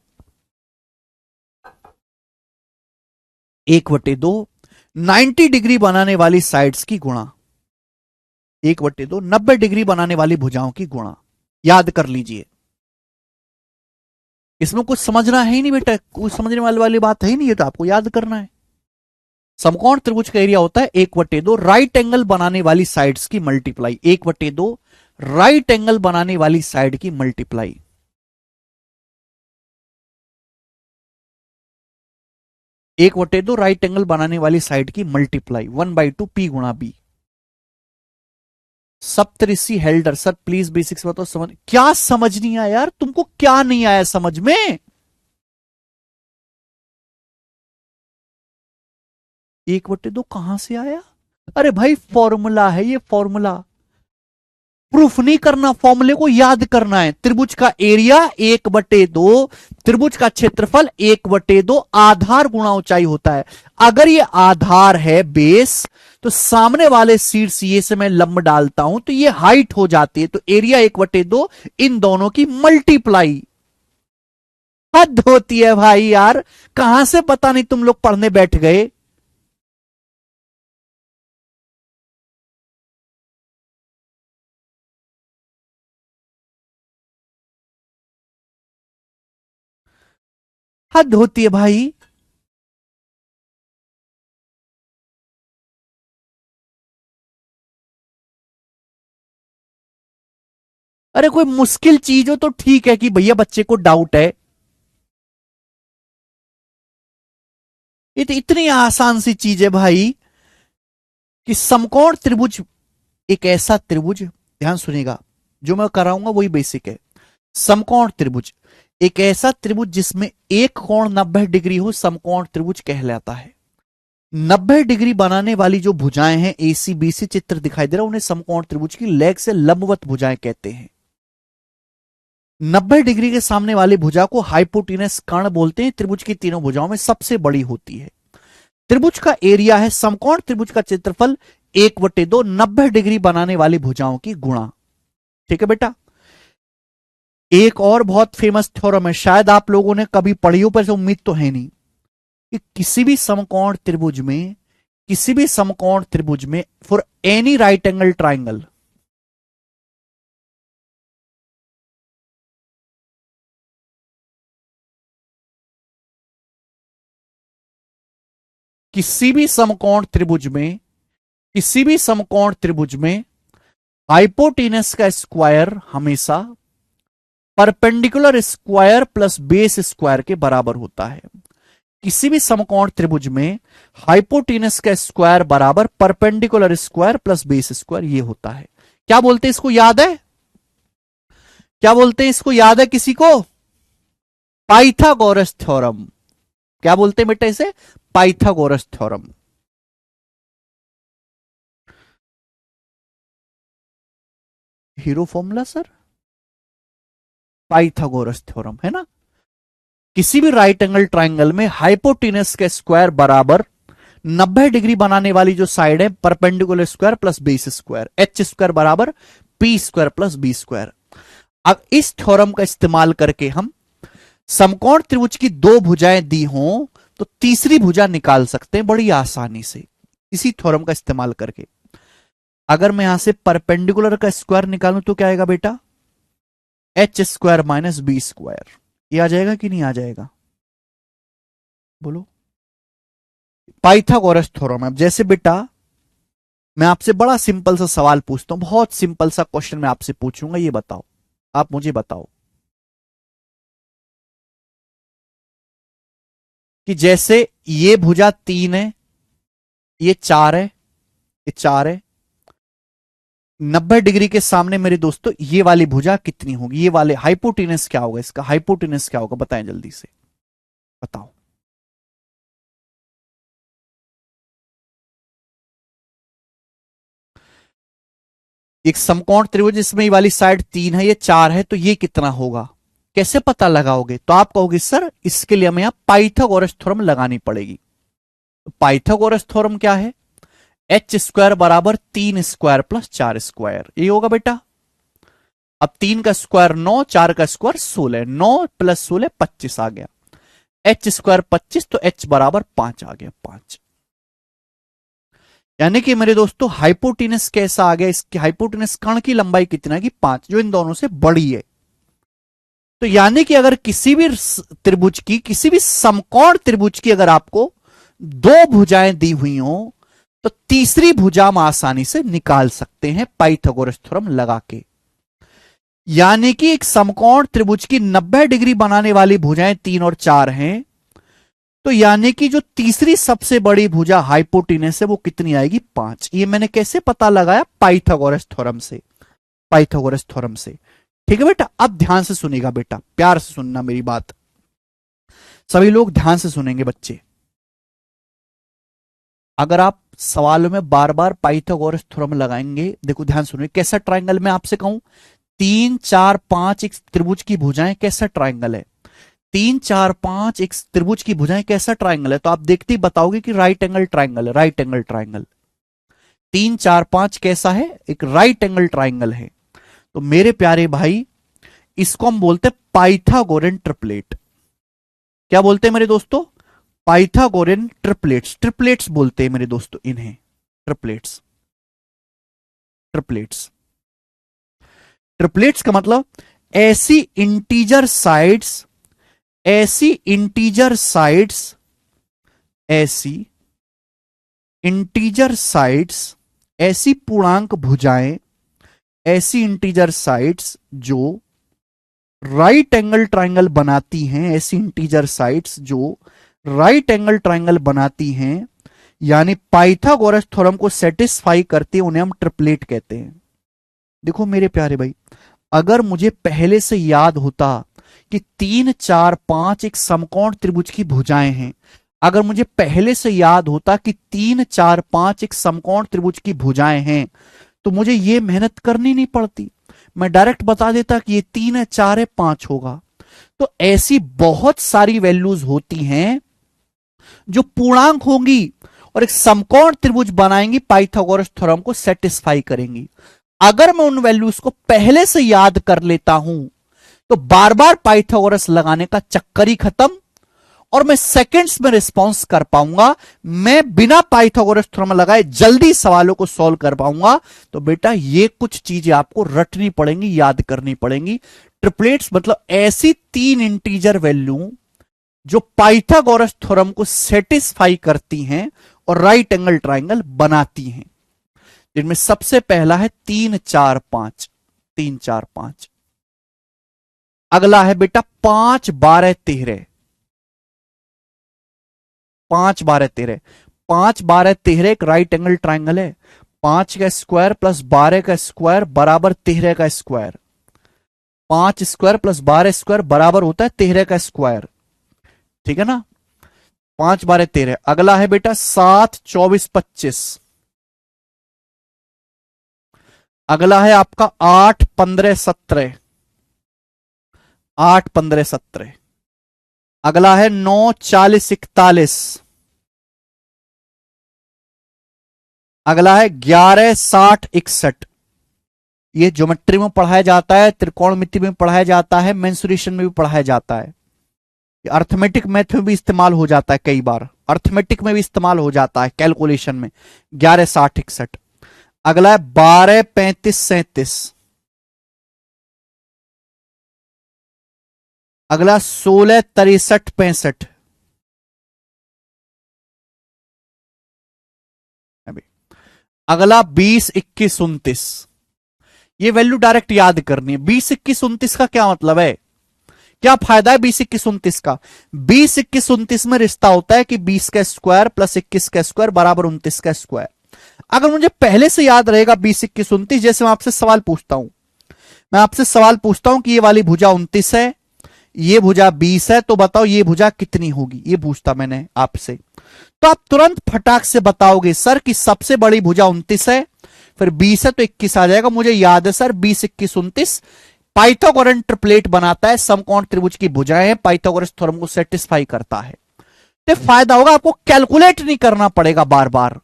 1/2 90 डिग्री बनाने वाली साइड्स की गुणा, 1/2 90 डिग्री बनाने वाली भुजाओं की गुणा। याद कर लीजिए, इसमें कुछ समझना है ही नहीं बेटा, कुछ समझने वाली बात है ही नहीं, ये तो आपको याद करना है। समकोण त्रिभुज का एरिया होता है 1/2 राइट एंगल बनाने वाली साइड्स की मल्टीप्लाई, 1/2 राइट एंगल बनाने वाली साइड की मल्टीप्लाई। एक बटे दो राइट एंगल बनाने वाली साइड की मल्टीप्लाई, 1/2 पी गुणा बी। सप्तऋषि हेल्डर, सर प्लीज बेसिक्स बताओ। समझ क्या समझ नहीं आया यार तुमको, क्या नहीं आया समझ में? 1/2 कहां से आया? अरे भाई फॉर्मूला है ये, फॉर्मूला। प्रूफ नहीं करना, फॉर्मूले को याद करना है। त्रिभुज का एरिया 1/2, त्रिभुज का क्षेत्रफल 1/2 आधार गुणा ऊंचाई होता है। अगर ये आधार है बेस, तो सामने वाले शीर्ष ये से मैं लंब डालता हूं तो ये हाइट हो जाती है। तो एरिया 1/2 इन दोनों की मल्टीप्लाई। हद होती है भाई यार, कहां से पता नहीं तुम लोग पढ़ने बैठ गए। हद होती है भाई। अरे कोई मुश्किल चीज हो तो ठीक है कि भैया बच्चे को डाउट है, ये तो इतनी आसान सी चीज है भाई कि समकोण त्रिभुज एक ऐसा त्रिभुज, ध्यान सुनिएगा, जो मैं कराऊंगा वही बेसिक है। समकोण त्रिभुज एक ऐसा त्रिभुज जिसमें एक कोण 90 डिग्री हो, समकोण त्रिभुज कहलाता है। 90 डिग्री बनाने वाली जो भुजाएं हैं, एसी बीसी चित्र दिखाई दे रहा है, उन्हें समकोण त्रिभुज की लेग से लंबवत भुजाएं कहते हैं। 90 डिग्री के सामने वाली भुजा को हाइपोटेनस कर्ण बोलते हैं, त्रिभुज की तीनों भुजाओं में सबसे बड़ी होती है। त्रिभुज का एरिया है समकोण त्रिभुज का क्षेत्रफल 1/2 90 डिग्री बनाने वाली भुजाओं की गुणा। ठीक है बेटा। एक और बहुत फेमस थ्योरम है, शायद आप लोगों ने कभी पढ़ी हो, पर उम्मीद तो है नहीं, कि किसी भी समकोण त्रिभुज में, किसी भी समकोण त्रिभुज में for any right angle triangle, किसी भी समकोण त्रिभुज में, किसी भी समकोण त्रिभुज में हाइपोटेनस का स्क्वायर हमेशा perpendicular square plus base square के बराबर होता है। किसी भी समकोण त्रिभुज में हाइपोटेनस का स्क्वायर बराबर perpendicular square plus base square, ये होता है। क्या बोलते हैं इसको, याद है? क्या बोलते हैं इसको, याद है किसी को? Pythagoras theorem. क्या बोलते हैं बेटा इसे? Pythagoras theorem. Hero formula sir, Pythagoras theorem है ना। किसी भी राइट एंगल ट्राइंगल में हाइपोटेनस का स्क्वायर बराबर 90 डिग्री बनाने वाली जो साइड है perpendicular square plus base square, H square बराबर P square plus B square. अब इस थ्योरम का इस्तेमाल करके हम समकोण त्रिभुज की दो भुजाएं दी हों तो तीसरी भुजा निकाल सकते हैं बड़ी आसानी से, इसी थ्योरम का इस्तेमाल करके। अगर मैं यहां से परपेंडिकुलर का स्क्वायर निकालूं तो क्या आएगा बेटा? H square minus B square. ये आ जाएगा कि नहीं आ जाएगा, बोलो? पाइथागोरस थ्योरम है। अब जैसे बेटा मैं आपसे बड़ा सिंपल सा सवाल पूछता हूं, बहुत सिंपल सा क्वेश्चन मैं आपसे पूछूंगा, ये बताओ, आप मुझे बताओ कि जैसे ये भुजा 3 है, ये 4 है, ये 4 है, 90 डिग्री के सामने मेरे दोस्तों ये वाली भुजा कितनी होगी, ये वाले हाइपोटेनस क्या होगा, इसका हाइपोटेनस क्या होगा, बताएं जल्दी से, बताओ। एक समकोण त्रिभुज जिसमें ये वाली साइड 3 है, ये 4 है, तो ये कितना होगा, कैसे पता लगाओगे, तो आप कहोगे सर इसके लिए हमें यहां पाइथागोरस थ्योरम लगानी पड़ेगी। तो पाइथागोरस थ्योरम क्या है, एच स्क्वायर बराबर 3 स्क्वायर प्लस 4 स्क्वायर, ये होगा बेटा। अब 3 का स्क्वायर 9, 4 का स्क्वायर 16, 9 + 16 25 आ गया, एच स्क्वायर 25, तो एच बराबर 5 आ गया, 5। यानी कि मेरे दोस्तों हाइपोटेनस कैसा आ गया, इसकी हाइपोटेनस कण की लंबाई कितना है कि 5, जो इन दोनों से बड़ी है। तो यानी कि अगर किसी भी त्रिभुज की, किसी भी समकोण त्रिभुज की अगर आपको दो भुजाएं दी हुई हो, तो तीसरी भुजा हम आसानी से निकाल सकते हैं पाइथागोरस थ्योरम लगा के। यानी कि एक समकोण त्रिभुज की 90 डिग्री बनाने वाली भुजाएं 3 और 4 हैं, तो यानी कि जो तीसरी सबसे बड़ी भुजा हाइपोटेनस है वो कितनी आएगी, 5। ये मैंने कैसे पता लगाया, पाइथागोरस थ्योरम से, पाइथागोरस थ्योरम से। ठीक है बेटा, अब ध्यान से सुनेगा बेटा, प्यार से सुनना मेरी बात, सभी लोग ध्यान से सुनेंगे बच्चे। अगर आप सवालों में बार बार पाइथागोरस थ्योरम लगाएंगे, देखो ध्यान सुनिए, कैसा ट्राइंगल मैं आपसे कहूं, 3 4 5 एक त्रिभुज की भुजाएं, कैसा ट्राइंगल है, 3 4 5 एक त्रिभुज की भुजाएं कैसा ट्राइंगल है, तो आप देखते ही बताओगे कि राइट एंगल ट्राइंगल है, राइट एंगल ट्राइंगल। 3 4 5 कैसा है, एक राइट एंगल ट्राइंगल है। तो मेरे प्यारे भाई, इसको हम बोलते हैं पाइथागोरन ट्रिपलेट। क्या बोलते हैं मेरे दोस्तों, पाइथागोरन ट्रिपलेट्स, ट्रिपलेट्स बोलते हैं मेरे दोस्तों इन्हें, ट्रिपलेट्स, ट्रिपलेट्स। ट्रिपलेट्स का मतलब ऐसी इंटीजर साइड्स, ऐसी इंटीजर साइड्स, ऐसी इंटीजर साइड्स, ऐसी पूर्णांक भुजाएं, ऐसी इंटीजर साइड्स जो राइट एंगल ट्राइंगल बनाती हैं, ऐसी इंटीजर साइड्स जो राइट एंगल ट्राइंगल बनाती हैं, यानी पाइथागोरस थ्योरम को सेटिस्फाई करती है, उन्हें हम ट्रिपलेट कहते हैं। देखो मेरे प्यारे भाई, अगर मुझे पहले से याद होता कि 3 4 5 एक समकोण त्रिभुज की भुजाएं हैं, अगर मुझे पहले से याद होता कि 3 4 5 एक समकोण त्रिभुज की भुजाएं हैं, तो मुझे ये मेहनत करनी नहीं पड़ती, मैं डायरेक्ट बता देता कि ये 3 है 4 है 5 होगा। तो ऐसी बहुत सारी वैल्यूज होती हैं जो पूर्णांक होंगी और एक समकोण त्रिभुज बनाएंगी, पाइथागोरस थ्योरम को सेटिस्फाई करेंगी। अगर मैं उन वैल्यूज को पहले से याद कर लेता हूं, तो बार बार पाइथागोरस लगाने का चक्कर ही खत्म, और मैं सेकंड्स में रिस्पॉन्स कर पाऊंगा, मैं बिना पाइथागोरस थ्योरम लगाए जल्दी सवालों को सॉल्व कर पाऊंगा। तो बेटा ये कुछ चीजें आपको रटनी पड़ेंगी, याद करनी पड़ेंगी। ट्रिपलेट्स मतलब ऐसी 3 इंटीजर वैल्यू जो पाइथागोरस थ्योरम को सेटिस्फाई करती हैं और राइट एंगल ट्राइंगल बनाती हैं, जिनमें सबसे पहला है 3 4 5, 3 4 5। अगला है बेटा 5 12 13, 5 12 13, 5 12 13 एक राइट एंगल ट्राइंगल है, 5 का स्क्वायर प्लस 12 का स्क्वायर बराबर 13 का स्क्वायर, 5 स्क्वायर प्लस 12 स्क्वायर बराबर होता है 13 का स्क्वायर, ठीक है ना, 5 12 13। अगला है बेटा 7 24 25, अगला है आपका 8 15 17, 8 15 17। अगला है 9 40 41, अगला है 11 60 61। ये ज्योमेट्री में पढ़ाया जाता है, त्रिकोणमिति में पढ़ाया जाता है, मेंसुरेशन में भी पढ़ाया जाता है, अर्थमेटिक मैथ में भी इस्तेमाल हो जाता है, कई बार अर्थमेटिक में भी इस्तेमाल हो जाता है कैलकुलेशन में, 11 60 61। अगला है 12 35 37, अगला 16 63 65। अगला 20, 21, 29। ये वैल्यू डायरेक्ट याद करनी है। 20, 21, 29 का क्या मतलब है, क्या फायदा है 20, 21, 29 का? 20, 21, 29 में रिश्ता होता है कि 20 का स्क्वायर प्लस 21 का स्क्वायर बराबर 29 का स्क्वायर। अगर मुझे पहले से याद रहेगा 20, 21, 29, जैसे मैं आपसे सवाल पूछता हूं, मैं आपसे सवाल पूछता हूं कि ये वाली भुजा 29 है, ये भुजा 20 है, तो बताओ ये भुजा कितनी होगी, ये पूछता मैंने आपसे। तो आप तुरंत फटाक से बताओगे सर कि सबसे बड़ी भुजा 29 है, फिर 20 है तो 21 आ जाएगा। मुझे याद है सर 20, 21, 29 पाइथागोरन ट्रिपलेट बनाता है, समकोण त्रिभुज की भुजाएं हैं, पाइथागोरस थ्योरम को सेटिस्फाई करता है। तो फायदा होगा, आपको कैलकुलेट नहीं करना पड़ेगा बार बार।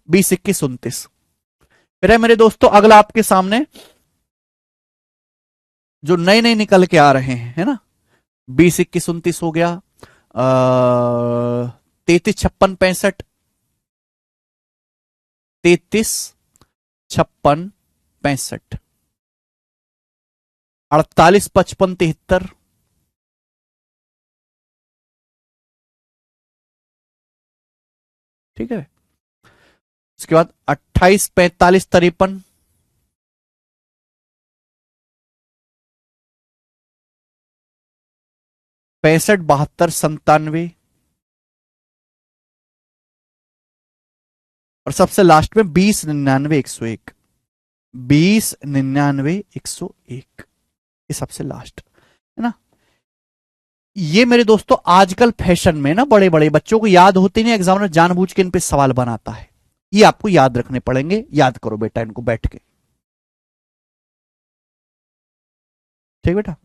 20, 21, 29। फिर है मेरे दोस्तों अगला आपके सामने जो नए नए निकल के आ रहे हैं, है ना। 20, 21, 29 हो गया, 33, 56, 65, 33, 56, 65, 48, 55, 73, ठीक है। उसके बाद 28, 45, 53, 65, 72, 97 और सबसे लास्ट में 20, 99, 101। 20, 99, 101, ये सबसे लास्ट है ना। ये मेरे दोस्तों आजकल फैशन में ना बड़े बड़े बच्चों को याद होते नहीं, एग्जामिनर जानबूझ के इन पे सवाल बनाता है। ये आपको याद रखने पड़ेंगे, याद करो बेटा इनको बैठ के, ठीक बेटा।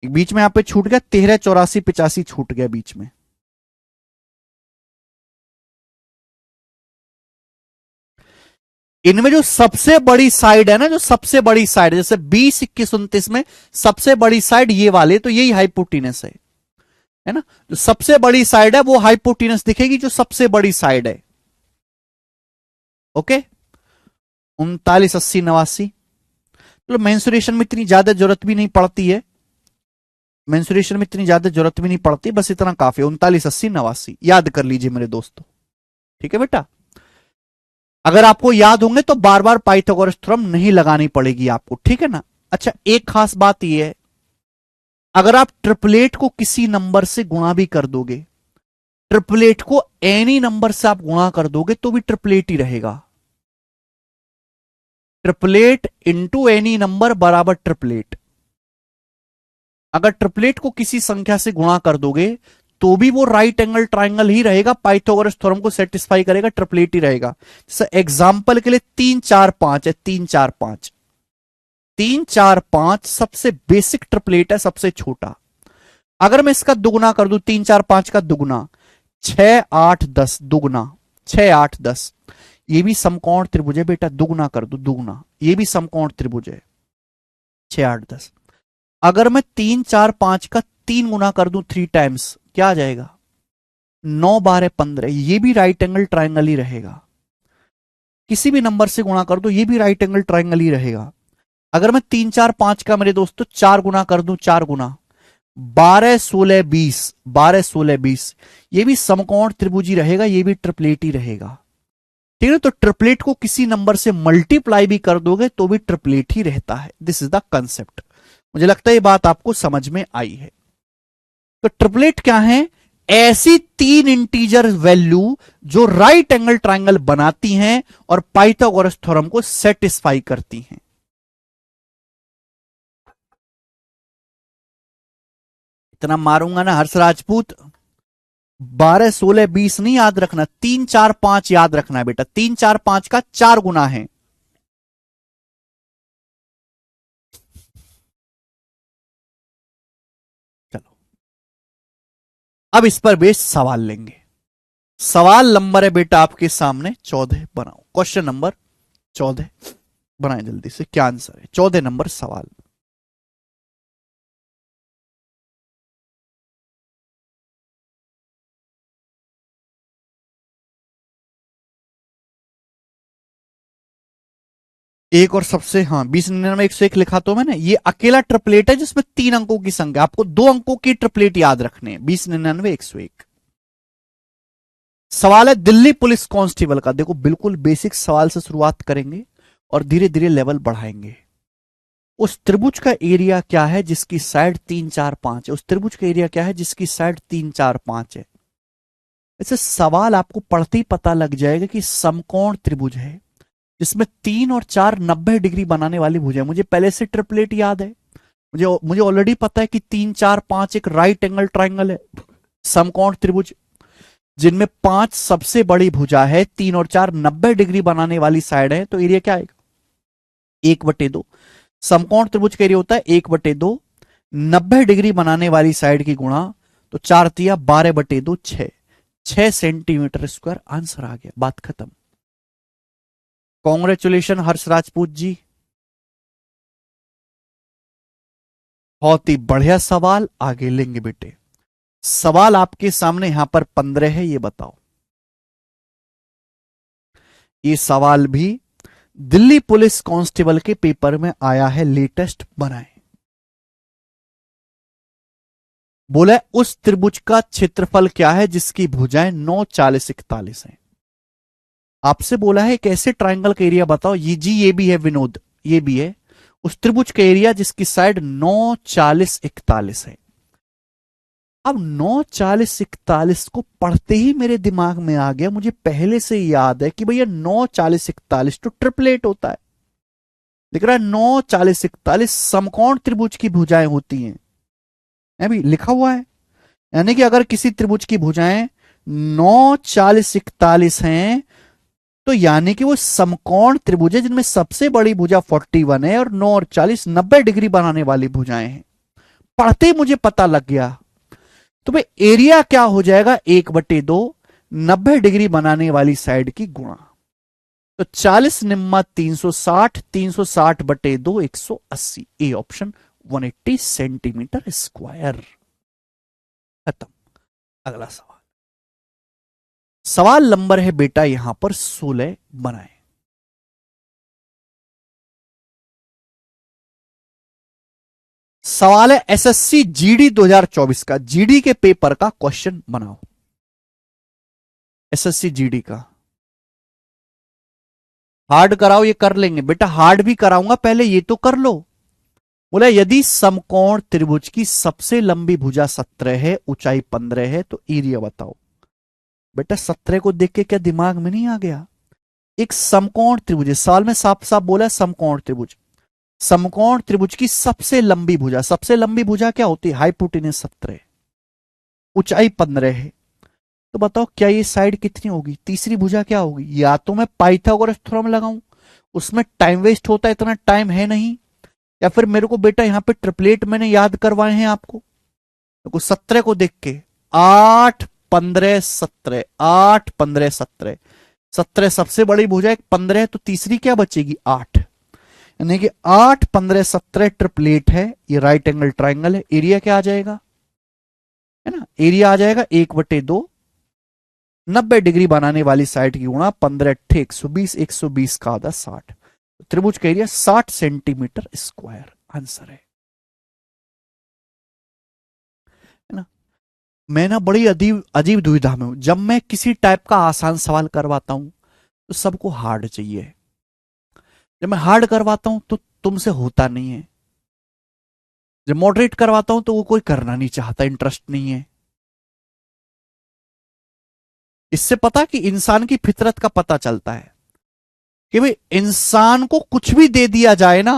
बीच में यहाँ पे छूट गया 13, 84, 85 छूट गया बीच में। इनमें जो सबसे बड़ी साइड है ना, जो सबसे बड़ी साइड जैसे 20, 21, 29 में सबसे बड़ी साइड ये वाले, तो यही हाइपोटिनस है ना। जो सबसे बड़ी साइड है वो हाइपोटिनस दिखेगी, जो सबसे बड़ी साइड है। ओके, 39, 80, 89। चलो मेंसुरेशन में इतनी ज्यादा जरूरत भी नहीं पड़ती है, मेंसुरेशन में इतनी ज्यादा जरूरत भी नहीं पड़ती, बस इतना काफी। 39, 80, 89 याद कर लीजिए मेरे दोस्तों, ठीक है बेटा। अगर आपको याद होंगे तो बार बार पाइथागोरस थ्योरम नहीं लगानी पड़ेगी आपको, ठीक है ना। अच्छा, एक खास बात यह है, अगर आप ट्रिपलेट को किसी नंबर से गुणा भी कर दोगे, ट्रिपलेट को एनी नंबर से आप गुणा कर दोगे तो भी ट्रिपलेट ही रहेगा। ट्रिपलेट इंटू एनी नंबर बराबर ट्रिपलेट। अगर ट्रिपलेट को किसी संख्या से गुणा कर दोगे तो भी वो राइट एंगल ट्राइंगल ही रहेगा, पाइथागोरस थ्योरम को सेटिस्फाई करेगा, ट्रिपलेट ही रहेगा। जैसे एग्जांपल के लिए 3, 4, 5 है, 3, 4, 5, 3, 4, 5 सबसे बेसिक ट्रिपलेट है, सबसे छोटा। अगर मैं इसका दुगुना कर दूं, 3, 4, 5 का दुगुना 6, 8, 10, दुगुना 6, 8, 10, ये भी समकोण त्रिभुज है बेटा, दुगुना कर दो, दुगुना, ये भी समकोण त्रिभुज है, 6, 8, 10। अगर मैं 3, 4, 5 का 3 गुना कर दूं 3 टाइम्स, क्या आ जाएगा, 9, 12, 15, ये भी राइट एंगल ट्राइंगल ही रहेगा। किसी भी नंबर से गुणा कर दो, ये भी राइट एंगल ट्राइंगल ही रहेगा। अगर मैं 3, 4, 5 का मेरे दोस्तों 4 गुना कर दूं, 4 गुना 12, 16, 20, 12, 16, 20, ये भी समकोण त्रिभुज ही रहेगा, ये भी ट्रिपलेट ही रहेगा, ठीक है। तो ट्रिपलेट को किसी नंबर से मल्टीप्लाई भी कर दोगे तो भी ट्रिपलेट ही रहता है। This is the concept. मुझे लगता है ये बात आपको समझ में आई है। तो ट्रिपलेट क्या है, ऐसी 3 इंटीजर वैल्यू जो राइट एंगल ट्राइंगल बनाती हैं और पाइथागोरस थ्योरम को सेटिस्फाई करती हैं। इतना मारूंगा ना हर्ष राजपूत, 12, 16, 20 नहीं याद रखना, 3, 4, 5 याद रखना है बेटा। 3, 4, 5 का 4 गुना है। चलो अब इस पर बेस सवाल लेंगे। सवाल नंबर है बेटा आपके सामने 14, बनाओ क्वेश्चन नंबर 14 बनाए जल्दी से, क्या आंसर है 14 नंबर सवाल। एक और सबसे, हाँ 20, 99, 101 लिखा तो मैंने, ये अकेला ट्रिपलेट है जिसमें 3 अंकों की संख्या, आपको 2 अंकों की ट्रिपलेट याद रखने हैं, 20, 99, 101। सवाल है दिल्ली पुलिस कांस्टेबल का। देखो बिल्कुल बेसिक सवाल से शुरुआत करेंगे और धीरे धीरे लेवल बढ़ाएंगे। उस त्रिभुज का एरिया क्या है जिसकी साइड 3 4 5 है? उस त्रिभुज का एरिया क्या है जिसकी साइड 3 4 5 है? ऐसे सवाल आपको पढ़ते ही पता लग जाएगा कि समकोण त्रिभुज है जिसमें 3 और 4 90 डिग्री बनाने वाली भुजा है। मुझे पहले से ट्रिपलेट याद है। मुझे मुझे ऑलरेडी पता है कि 3 4 5 एक राइट एंगल ट्राइंगल है, समकोण त्रिभुज जिनमें 5 सबसे बड़ी भुजा है, 3 और 4 90 डिग्री बनाने वाली साइड है। तो एरिया क्या आएगा? 1/2। समकोण त्रिभुज का एरिया होता है 1/2, 90 डिग्री बनाने वाली साइड की गुणा, तो 4×3 12/2 6 सेंटीमीटर स्क्वायर आंसर आ गया। बात खत्म। कॉन्ग्रेचुलेशन हर्ष राजपूत जी, बहुत ही बढ़िया सवाल। आगे लेंगे बेटे। सवाल आपके सामने यहां पर 15 है, ये बताओ। ये सवाल भी दिल्ली पुलिस कांस्टेबल के पेपर में आया है, लेटेस्ट बनाए। बोला है, उस त्रिभुज का क्षेत्रफल क्या है जिसकी भुजाएं 9 40 41 है? आपसे बोला है एक ऐसे ट्राइंगल का एरिया बताओ, ये जी ये भी है विनोद, ये भी है। उस त्रिभुज का एरिया जिसकी साइड 9 40 41 है। अब 9 40 41 को पढ़ते ही मेरे दिमाग में आ गया, मुझे पहले से याद है कि भैया 9 40 41 तो ट्रिपलेट होता है। लिख रहा है 9 40 41 समकोण त्रिभुज की भुजाएं होती हैं, अभी लिखा हुआ है। यानी कि अगर किसी त्रिभुज की भुजाएं 9 40 41 हैं तो यानी कि वो समकोण त्रिभुज है जिनमें सबसे बड़ी भुजा 41 है और 9 और 40 90 डिग्री बनाने वाली भुजाएं हैं। पढ़ते ही मुझे पता लग गया। तो भाई एरिया क्या हो जाएगा? 1/2, 90 डिग्री बनाने वाली साइड की गुणा, तो 40 निम्मा 360, 360/2 180। A option 180 centimetre square. खत्म। अगला सवाल। सवाल नंबर है बेटा यहां पर 16 बनाए। सवाल है एसएससी जीडी 2024 का, जीडी के पेपर का क्वेश्चन बनाओ। एसएससी जीडी का हार्ड कराओ, ये कर लेंगे बेटा, हार्ड भी कराऊंगा, पहले ये तो कर लो। बोला यदि समकोण त्रिभुज की सबसे लंबी भुजा 17 है, ऊंचाई 15 है, तो एरिया बताओ। बेटा 17 को देख के क्या दिमाग में नहीं आ गया? एक समकोण त्रिभुज है, साल में साफ साफ बोला है समकोण त्रिभुज। समकोण त्रिभुज की सबसे लंबी भुजा, सबसे लंबी भुजा क्या होती है? हाइपोटेनस 17, ऊंचाई 15 है। तो बताओ क्या ये साइड कितनी होगी? तीसरी भुजा क्या होगी? या तो मैं पाइथागोरस थ्योरम लगाऊं, उसमें टाइम वेस्ट होता है, इतना टाइम है नहीं, या फिर मेरे को बेटा यहां पे ट्रिपलेट मैंने याद करवाए हैं आपको। देखो 17 को देख के 8 15 17, 8 15 17, 17 सबसे बड़ी भुजा, एक 15 है, तो तीसरी क्या बचेगी? 8। यानी कि 8 15 17 ट्रिपलेट है, ये राइट एंगल ट्राइंगल है। एरिया क्या आ जाएगा? है ना, एरिया आ जाएगा 1/2, 90 डिग्री बनाने वाली साइड की गुणा 15 अट्ठे 120, 120 का आधा 60। त्रिभुज का एरिया 60 सेंटीमीटर स्क्वायर आंसर है ना। मैं ना बड़ी अजीब अजीब दुविधा में हूं, जब मैं किसी टाइप का आसान सवाल करवाता हूं तो सबको हार्ड चाहिए, जब मैं हार्ड करवाता हूं तो तुमसे होता नहीं है, जब मॉडरेट करवाता हूं तो वो कोई करना नहीं चाहता, इंटरेस्ट नहीं है। इससे पता कि इंसान की फितरत का पता चलता है कि भाई इंसान को कुछ भी दे दिया जाए ना,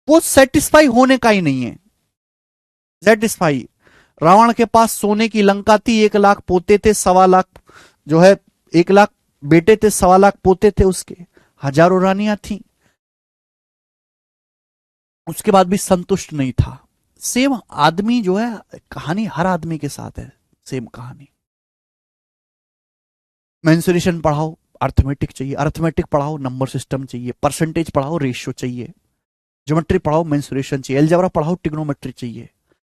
वो सेटिस्फाई होने का ही नहीं है। सेटिस्फाई, रावण के पास सोने की लंका थी, 1 लाख पोते थे, 1.25 लाख जो है, 1 लाख बेटे थे, 1.25 लाख पोते थे उसके, हजारों रानियां थी, उसके बाद भी संतुष्ट नहीं था। सेम आदमी जो है, कहानी हर आदमी के साथ है, सेम कहानी। मेंसुरेशन पढ़ाओ, अर्थमेटिक चाहिए, अर्थमेटिक पढ़ाओ, नंबर सिस्टम चाहिए, परसेंटेज पढ़ाओ, रेशियो चाहिए, ज्योमेट्री पढ़ाओ, मेंसुरेशन चाहिए, अलजेब्रा पढ़ाओ, ट्रिग्नोमेट्री चाहिए।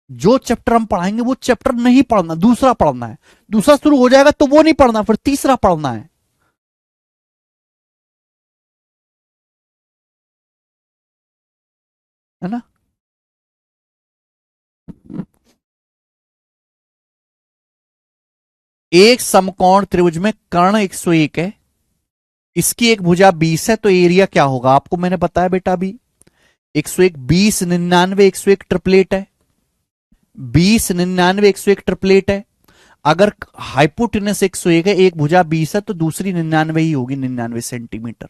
जो चैप्टर हम पढ़ाएंगे वो चैप्टर नहीं पढ़ना, दूसरा पढ़ना है। दूसरा शुरू हो जाएगा तो वो नहीं पढ़ना, फिर तीसरा पढ़ना है ना। एक समकोण त्रिभुज में कर्ण 101 है, इसकी एक भुजा 20 है, तो एरिया क्या होगा आपको मैंने बताया बेटा अभी। 101 20 99 101 ट्रिपलेट है, 20 99 101 ट्रिपलेट है। अगर हाइपोटेनस 101 है, एक भुजा 20 है, तो दूसरी 99 ही होगी, 99 सेंटीमीटर,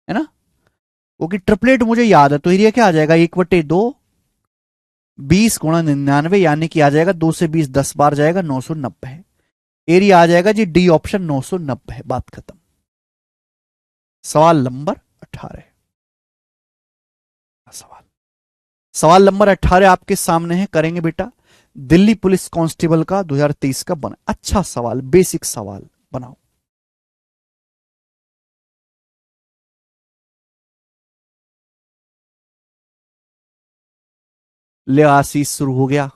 है ना। क्योंकि ट्रिपलेट मुझे याद है, तो एरिया क्या आ जाएगा 1/2, 20 × 99, यानी कि आ जाएगा 2 से 20 10 बार जाएगा, 990 है। एरिया आ जाएगा जी डी ऑप्शन 990 है, बात खत्म। सवाल नंबर 18। सवाल सवाल नंबर 18 आपके सामने है, करेंगे बेटा। दिल्ली पुलिस कांस्टेबल का 2023 का बना, अच्छा सवाल, बेसिक सवाल बनाओ। ले आशीष शुरू हो गया।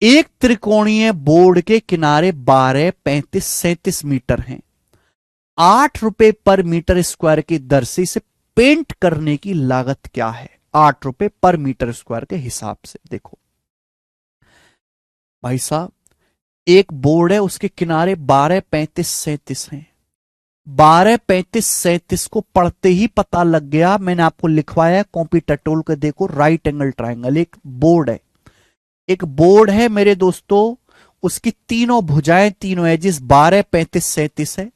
एक त्रिकोणीय बोर्ड के किनारे 12 35 37 मीटर हैं। 8 रुपए पर मीटर स्क्वायर की दर से इसे पेंट करने की लागत क्या है। 8 रुपए पर मीटर स्क्वायर के हिसाब से। देखो भाई साहब, एक बोर्ड है, उसके किनारे 12 35 37 हैं। 12 35 37 को पढ़ते ही पता लग गया, मैंने आपको लिखवाया कॉपी टटोल के देखो, राइट एंगल ट्राइंगल एक बोर्ड है। एक बोर्ड है मेरे दोस्तों, उसकी तीनों भुजाएं, तीनों एजिस 12 35 37 है।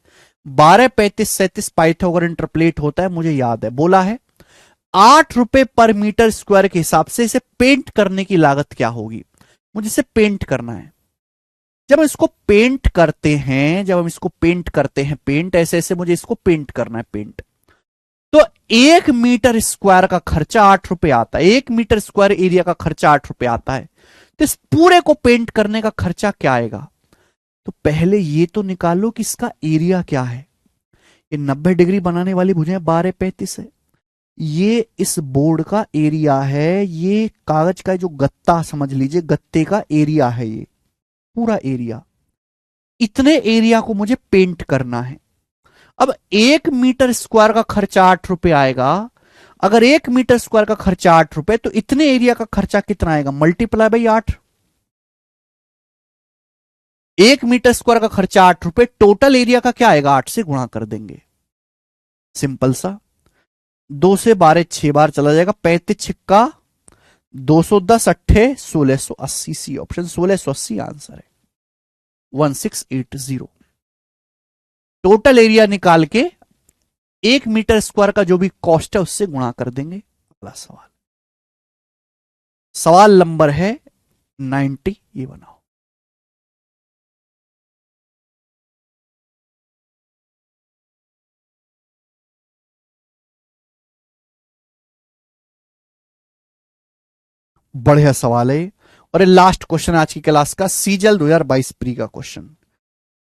12 35 37 पाइथागोरन इंटरप्लेट होता है, मुझे याद है, बोला है। 8 रुपए पर मीटर स्क्वायर के हिसाब से इसे पेंट करने की लागत क्या होगी। मुझे इसे पेंट करना है। जब हम इसको पेंट करते हैं, जब हम इसको पेंट करते हैं, पेंट ऐसे ऐसे मुझे इसको पेंट करना है, पेंट। तो 1 मीटर स्क्वायर का खर्चा 8 रुपए आता है, 1 मीटर स्क्वायर एरिया का खर्चा 8 रुपए आता है। तो इस पूरे को पेंट करने का खर्चा क्या आएगा। तो पहले ये तो निकालो कि इसका एरिया क्या है। ये 90 डिग्री बनाने वाली भुजाएं 12 35 है। ये इस बोर्ड का एरिया है, ये कागज का जो गत्ता समझ लीजिए, गत्ते का एरिया है, ये पूरा एरिया। इतने एरिया को मुझे पेंट करना है। अब 1 मीटर स्क्वायर का खर्चा 8 रुपए आएगा। अगर 1 मीटर स्क्वायर का खर्चा 8 रुपए, तो इतने एरिया का खर्चा कितना आएगा, मल्टीप्लाई बाई 8। 1 मीटर स्क्वायर का खर्चा 8 रुपए, टोटल एरिया का क्या आएगा, 8 से गुणा कर देंगे। सिंपल सा। 2 से 12 6 बार चला जाएगा, 35 छिक्का 210 अट्ठे 1680, सी ऑप्शन 1680 आंसर है। 1680। टोटल एरिया निकाल के 1 मीटर स्क्वायर का जो भी कॉस्ट है उससे गुणा कर देंगे। अगला सवाल, सवाल नंबर है 90, ये बनाओ। बढ़िया सवाल है। और ये लास्ट क्वेश्चन आज की क्लास का, सीजल 2022 प्री का क्वेश्चन।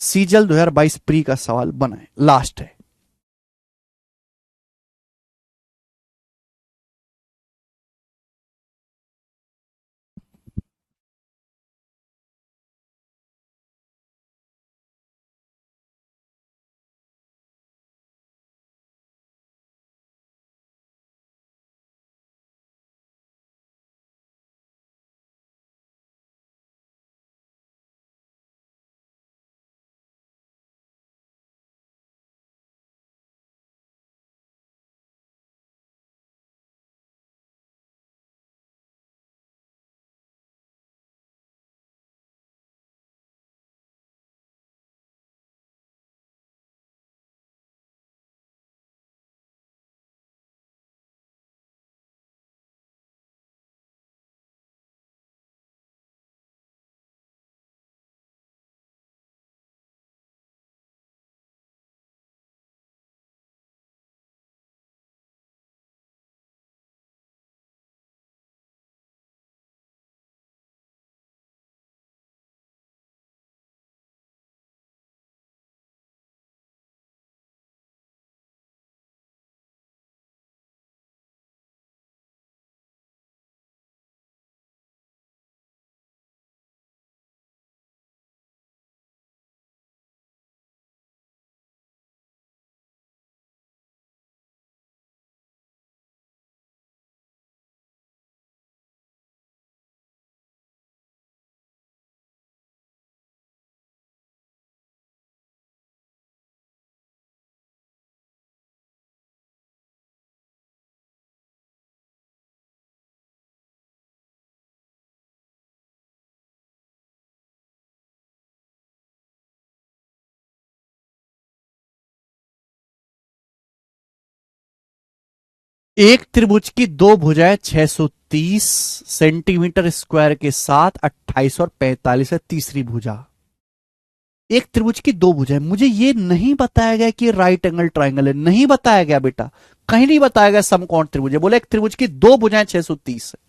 सीजल 2022 प्री का सवाल बनाए, लास्ट है। एक त्रिभुज की दो भुजाएं 630 सेंटीमीटर स्क्वायर के साथ 28 और 45 है तीसरी भुजा। एक त्रिभुज की दो भुजाएं, मुझे ये नहीं बताया गया कि राइट एंगल ट्राइंगल है, नहीं बताया गया बेटा, कहीं नहीं बताया गया समकोण त्रिभुज है। बोले एक त्रिभुज की दो भुजाएं 630 है,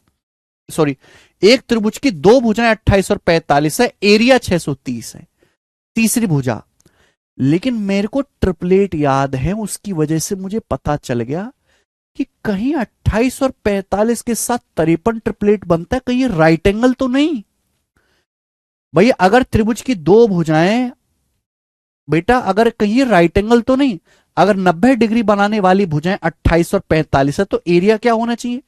सॉरी, एक त्रिभुज की दो भुजाएं 28 और 45 है, एरिया 630 है, तीसरी भुजा। लेकिन मेरे को ट्रिपलेट याद है, उसकी वजह से मुझे पता चल गया कि कहीं 28 और 45 के साथ 53 ट्रिपलेट बनता है, कहीं राइट एंगल तो नहीं। भैया अगर त्रिभुज की दो भुजाएं, बेटा अगर कहीं राइट एंगल तो नहीं, अगर 90 डिग्री बनाने वाली भुजाएं 28 और 45 है तो एरिया क्या होना चाहिए?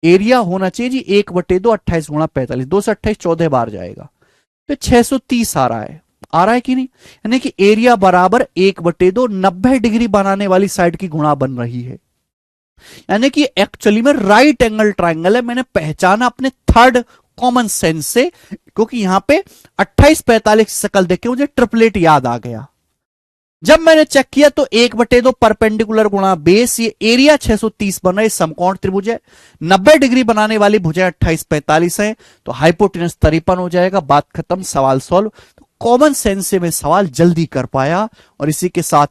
एरिया होना चाहिए जी 1/2, 28 गुणा 45, 2 से 28 14 बार जाएगा, तो 630 आ रहा है, आ रहा है कि नहीं? यानी कि एरिया बराबर 1/2 90 डिग्री बनाने वाली साइड की गुणा बन रही है, यानी कि एक्चुअली में राइट एंगल ट्राइंगल है। मैंने पहचाना अपने थर्ड कॉमन सेंस से, क्योंकि यहां पे 28-45 की शक्ल देख के मुझे ट्रिपलेट याद आ गया। जब मैंने चेक किया तो 1/2 परपेंडिकुलर गुणा बेस, ये एरिया 630 बन रहा है, समकोण त्रिभुज है, 90 डिग्री बनाने वाली भुजाएं 28-45 है, तो हाइपोटेनस 53 हो जाएगा, बात खत्म, सवाल सॉल्व। तो कॉमन सेंस से मैं सवाल जल्दी कर पाया, और इसी के साथ